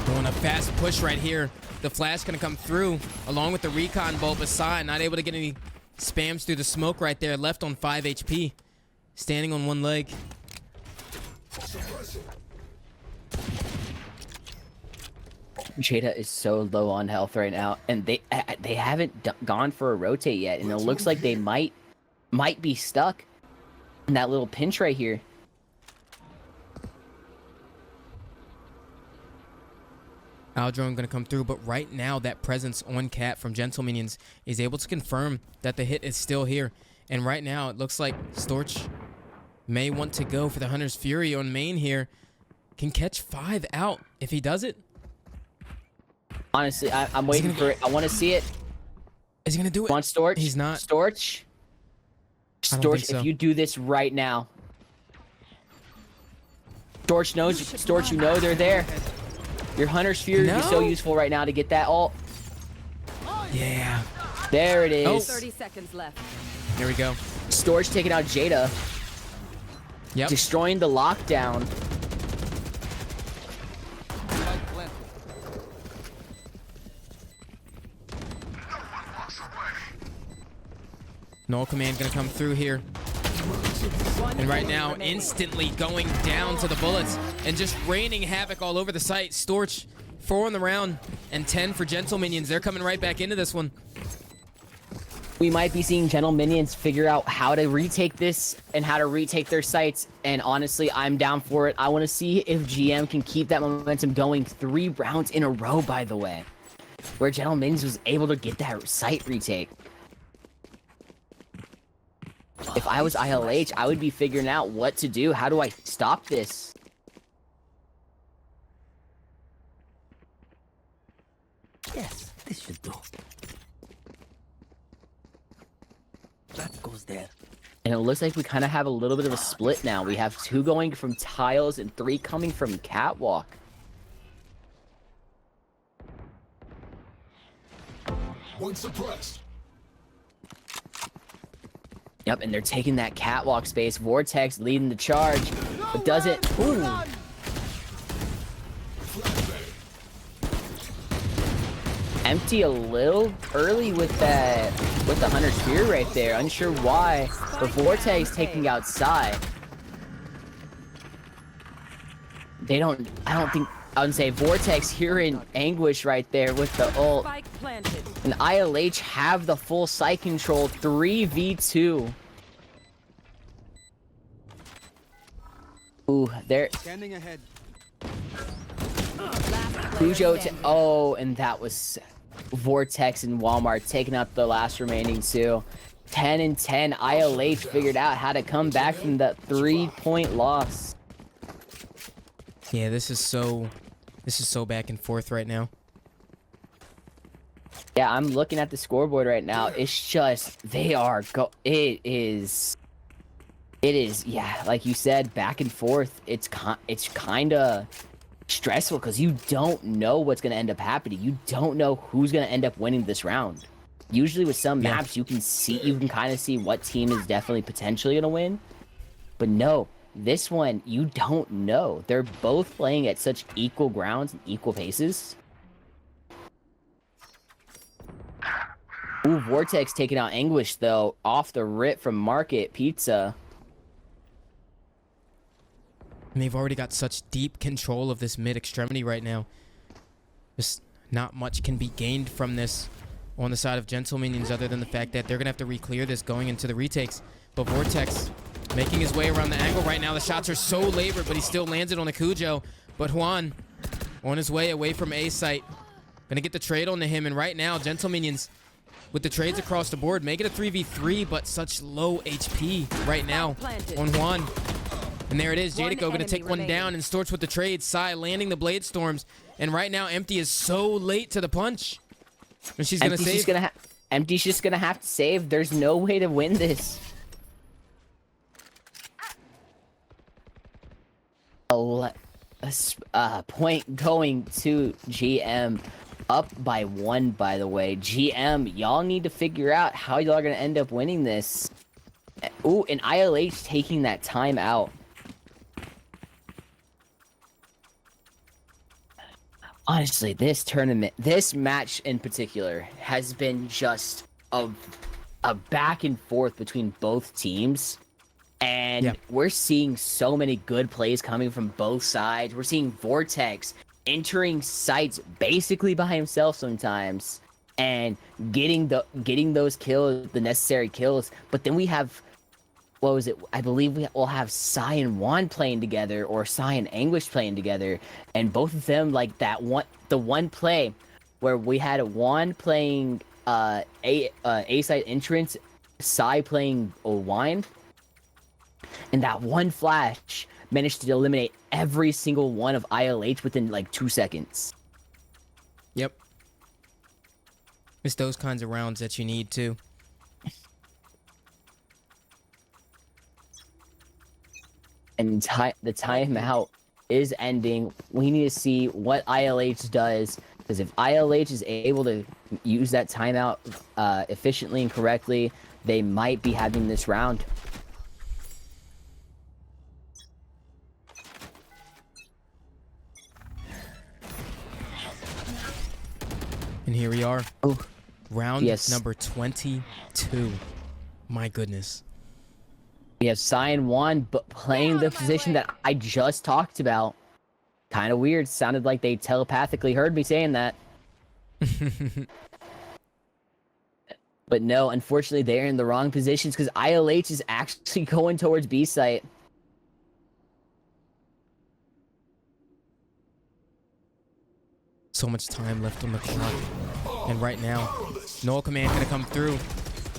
Doing a fast push right here. The flash gonna come through along with the recon bolt beside. Not able to get any spams through the smoke right there. Left on 5 HP. Standing on 1 leg. Jada is so low on health right now, and they haven't gone for a rotate yet, and it looks like they might be stuck in that little pinch right here. Aldrone gonna come through, but right now that presence on Cat from Gentle Minions is able to confirm that the hit is still here. And right now it looks like Storch may want to go for the Hunter's Fury on main here. Can catch 5 out if he does it. Honestly, I'm waiting for it. I want to see it. Is he gonna do it? Come on, Storch. He's not. Storch. I don't think Storch, so. if you do this right now. Storch knows. Storch, you know they're there. Your Hunter's Fury would be so No. useful right now to get that ult. Yeah. There it is. Oh. 30 seconds left. There we go. Storch taking out Jada. Yep. Destroying the lockdown. Null Command gonna come through here. And right now, instantly going down to the bullets and just raining havoc all over the site. Storch, 4 on the round and 10 for Gentle Minions. They're coming right back into this one. We might be seeing Gentle Minions figure out how to retake this and how to retake their sites. And honestly, I'm down for it. I want to see if GM can keep that momentum going 3 rounds in a row, by the way, where Gentle Minions was able to get that site retake. If I was ILH, I would be figuring out what to do. How do I stop this? Yes, this should do. That goes there. And it looks like we kind of have a little bit of a split now. We have 2 going from tiles and 3 coming from catwalk. One suppressed. Yep, and they're taking that catwalk space. Vortex leading the charge, but doesn't. Ooh. Empty a little early with the Hunter's Fury right there. Unsure why, but Vortex taking outside. I would say Vortex here in anguish right there with the ult. Spike planted. And ILH have the full site control 3v2. Ooh, they're Standing ahead. Cujo to and that was Vortex and Walmart taking out the last remaining 2. 10 and 10. ILH figured out how to come back from that 3-point loss. Yeah, this is so back and forth right now. Yeah, I'm looking at the scoreboard right now. It's just it is yeah, like you said, back and forth. It's kind of stressful because you don't know what's going to end up happening. You don't know who's going to end up winning this round. Usually with some Yeah. maps, you can kind of see what team is definitely potentially gonna win. But no, this one you don't know. They're both playing at such equal grounds and equal paces. Ooh, Vortex taking out Anguish though, off the rip from Market Pizza. And they've already got such deep control of this mid extremity right now. Just not much can be gained from this on the side of Gentle Minions other than the fact that they're going to have to re-clear this going into the retakes. But Vortex making his way around the angle right now. The shots are so labored, but he still lands it on the Cujo. But Juan on his way away from A site. Going to get the trade onto him. And right now, Gentle Minions with the trades across the board, make it a 3v3, but such low HP right now on Juan. And there it is. Jadico going to take one down, and Storch with the trade. Sai landing the Blade Storms. And right now, Empty is so late to the punch. And she's going to save. Empty's just going to have to save. There's no way to win this. Point going to GM. Up by 1, by the way. GM, y'all need to figure out how y'all are going to end up winning this. Ooh, and ILH taking that time out. Honestly, this tournament, this match in particular, has been just a back and forth between both teams. And we're seeing so many good plays coming from both sides. We're seeing Vortex entering sites basically by himself sometimes and getting those kills, the necessary kills. But then we have, what was it? I believe we'll have Sai and Juan playing together, or Sai and Anguish playing together, and both of them like that the one play where we had Juan playing A site entrance, Sai playing Wine, and that one flash managed to eliminate every single one of ILH within like 2 seconds. Yep. It's those kinds of rounds that you need too. And the timeout is ending. We need to see what ILH does, because if ILH is able to use that timeout efficiently and correctly, they might be having this round. And here we are. Oh, round number 22. My goodness. We have Sai and Juan playing the position that I just talked about. Kind of weird. Sounded like they telepathically heard me saying that. But no, unfortunately, they're in the wrong positions because ILH is actually going towards B site. So much time left on the clock. And right now, Null Command gonna come through.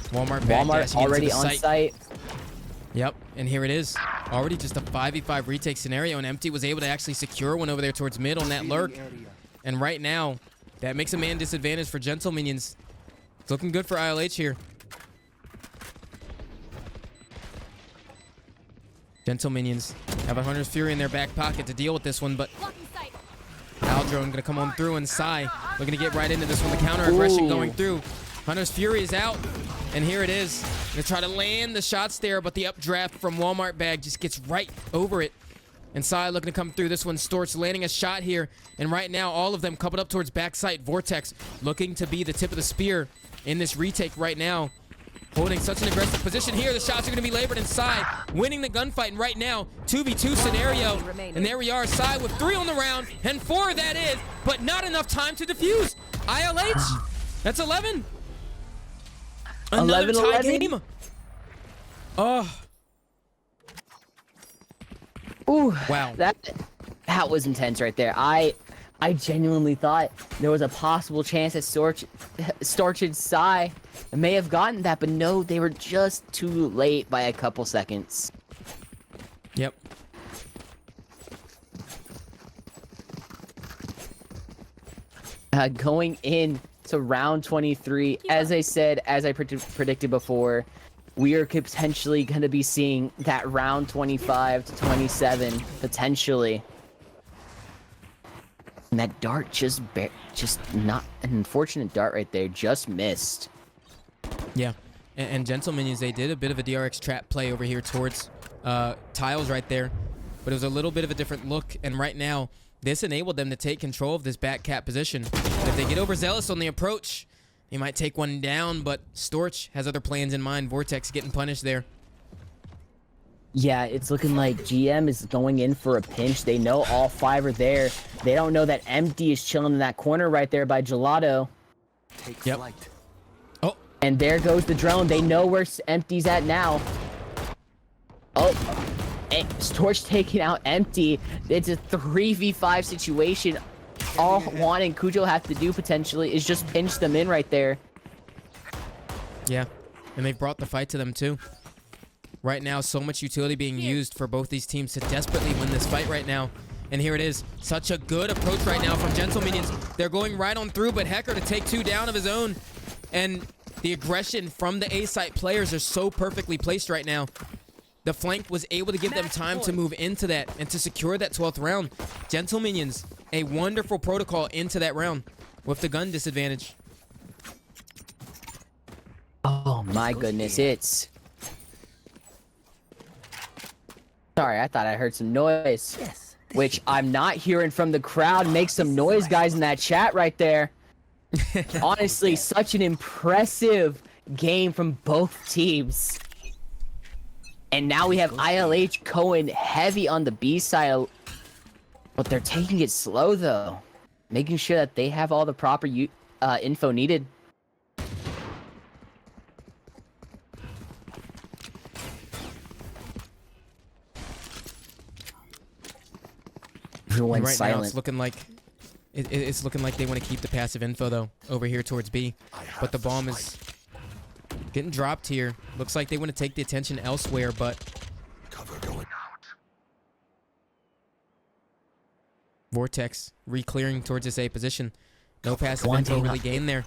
Walmart already on site. Yep, and here it is. Already just a 5v5 retake scenario, and Empty was able to actually secure one over there towards mid on that lurk. And right now, that makes a man disadvantage for Gentle Minions. It's looking good for ILH here. Gentle Minions have a Hunter's Fury in their back pocket to deal with this one, but Aldrone gonna come on through, and Sai looking to get right into this one. The counter aggression going through. Hunter's Fury is out, and here it is. Gonna try to land the shots there, but the updraft from Walmart bag just gets right over it. And Sai looking to come through this one. Storch landing a shot here, and right now all of them coupled up towards backside. Vortex looking to be the tip of the spear in this retake right now. Holding such an aggressive position here. The shots are going to be labored, and Sai winning the gunfight. And right now, 2v2 scenario. And there we are, Sai with 3 on the round, and 4 that is, but not enough time to defuse. ILH, that's 11. Another tie game. Oh. Ooh, wow. That was intense right there. I genuinely thought there was a possible chance that Storch and Sai may have gotten that, but no, they were just too late by a couple seconds. Yep. Going in to round 23, as I said, as I predicted before, we are potentially going to be seeing that round 25 to 27, potentially. And that dart just not an unfortunate dart right there, just missed. Yeah, and Gentle Minions, they did a bit of a DRX trap play over here towards tiles right there, but it was a little bit of a different look, and right now, this enabled them to take control of this back cap position. And if they get overzealous on the approach, they might take one down, but Storch has other plans in mind. Vortex getting punished there. Yeah, it's looking like GM is going in for a pinch. They know all 5 are there. They don't know that Empty is chilling in that corner right there by Gelato. Take Yep. flight. Oh, And there goes the drone. They know where Empty's at now. Oh, Torch taking out Empty. It's a 3v5 situation. All Juan and Cujo have to do potentially is just pinch them in right there. yeah, and they've brought the fight to them too. Right now, so much utility being used for both these teams to desperately win this fight right now. And here it is. Such a good approach right now from Gentle Minions. They're going right on through, but Hecker to take 2 down of his own. And the aggression from the A-site players are so perfectly placed right now. The flank was able to give them time to move into that and to secure that 12th round. Gentle Minions, a wonderful protocol into that round with the gun disadvantage. Oh my goodness, it's... Sorry, I thought I heard some noise. Yes. Which I'm not hearing from the crowd. Make some noise, guys, in that chat right there. Honestly, such an impressive game from both teams. And now we have ILH going heavy on the B side. But they're taking it slow, though. Making sure that they have all the proper info needed. Everyone's Right silent. now, it's looking like it's looking like they want to keep the passive info though over here towards B, but the bomb is getting dropped here. Looks like they want to take the attention elsewhere, but Cover going out. Vortex re-clearing towards this A position. No passive One info team really up. gained there.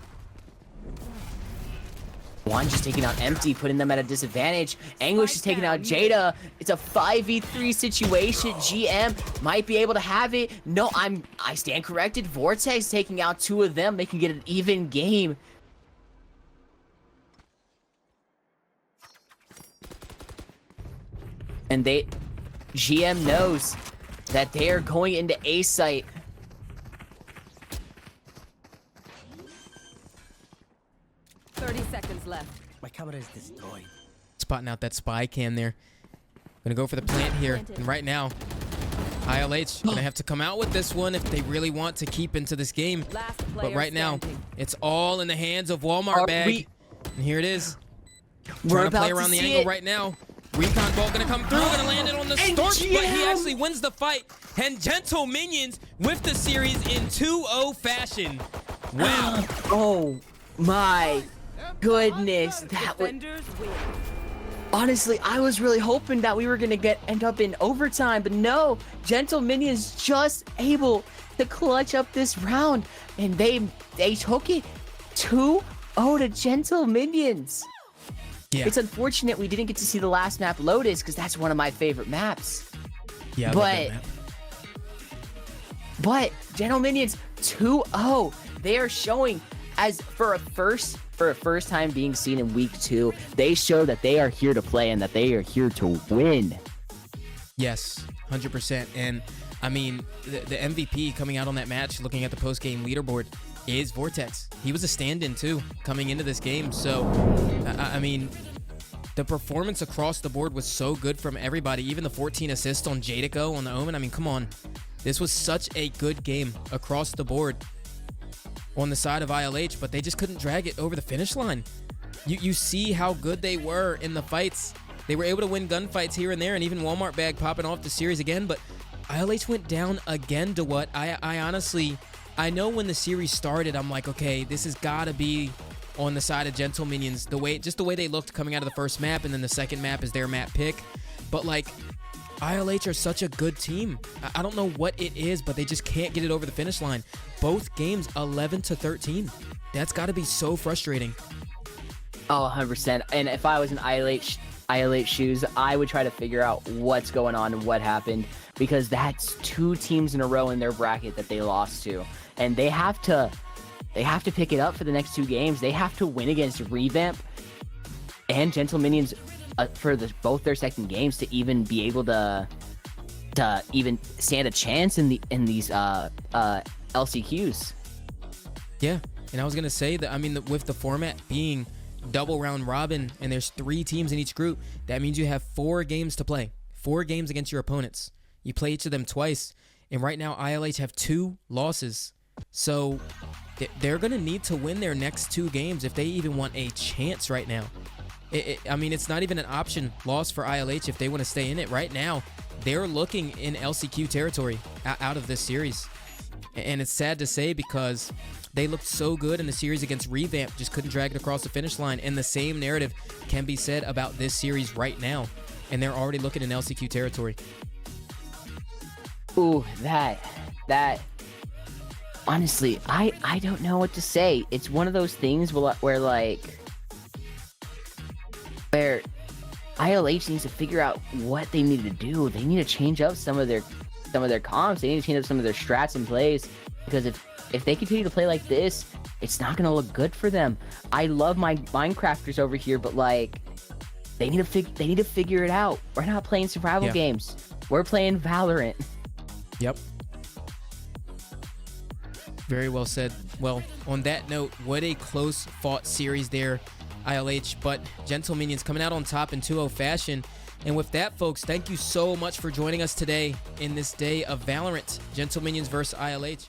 One just taking out Empty, putting them at a disadvantage. Anguish is taking out Jada. It's a 5v3 situation. GM might be able to have it. No, I stand corrected. Vortex taking out 2 of them, making it an even game. And GM knows that they are going into A site. Seconds left. My camera is destroyed. Spotting out that spy cam there. Gonna go for the plant here, and right now, ILH gonna have to come out with this one if they really want to keep into this game. Last But player right now, standing. it's all in the hands of Walmart Bag. And here it is. We're Trying to play about around to the see angle it. right now. Recon ball gonna come through, gonna land it on the And Storch, but he GM. actually wins the fight. And Gentle Minions with the series in 2-0 fashion. Wow. Oh my goodness. That was... Defenders win. Honestly, I was really hoping that we were gonna end up in overtime, but no, Gentle Minions just able to clutch up this round, and they took it 2-0 to Gentle Minions. Yeah. It's unfortunate we didn't get to see the last map, Lotus, because that's one of my favorite maps. Yeah, I love that But map. But Gentle Minions 2-0. They are showing as for a first time being seen in week 2, they show that they are here to play and that they are here to win. Yes, 100%. And I mean, the MVP coming out on that match, looking at the post-game leaderboard, is Vortex. He was a stand-in too, coming into this game. So, I mean, the performance across the board was so good from everybody. Even the 14 assists on Jadico on the Omen. I mean, come on. This was such a good game across the board on the side of ILH, but they just couldn't drag it over the finish line. You see how good they were in the fights. They were able to win gunfights here and there, and even Walmart Bag popping off the series again, but ILH went down again to what I honestly, I know when the series started, I'm like, okay, this has got to be on the side of Gentle Minions, just the way they looked coming out of the first map, and then the second map is their map pick. But like, ILH are such a good team. I don't know what it is, but they just can't get it over the finish line. Both games 11-13. That's got to be so frustrating. Oh, 100%. And if I was in ILH shoes, I would try to figure out what's going on and what happened, because that's 2 teams in a row in their bracket that they lost to, and they have to pick it up for the next 2 games. They have to win against Revamp and Gentle Minions for both their second games to even be able to even stand a chance in these LCQs. Yeah, and I was gonna say that, I mean, with the format being double round robin and there's 3 teams in each group, that means you have 4 games to play, 4 games against your opponents. You play each of them twice, and right now ILH have 2 losses, so they're gonna need to win their next 2 games if they even want a chance right now. I mean, it's not even an option loss for ILH if they want to stay in it right now. They're looking in LCQ territory out of this series, and it's sad to say because they looked so good in the series against Revamp, just couldn't drag it across the finish line. And the same narrative can be said about this series right now, and they're already looking in LCQ territory. Ooh, that honestly, I don't know what to say. It's one of those things where ILH needs to figure out what they need to do. They need to change up some of their comps. They need to change up some of their strats and plays, because if they continue to play like this, it's not gonna look good for them. I love my Minecrafters over here, but like, they need to figure it out. We're not playing survival games. We're playing Valorant. Yep. Very well said. Well, on that note, what a close fought series there, ILH, but Gentle Minions coming out on top in 2-0 fashion. And with that, folks, thank you so much for joining us today in this day of Valorant. Gentle Minions versus ILH.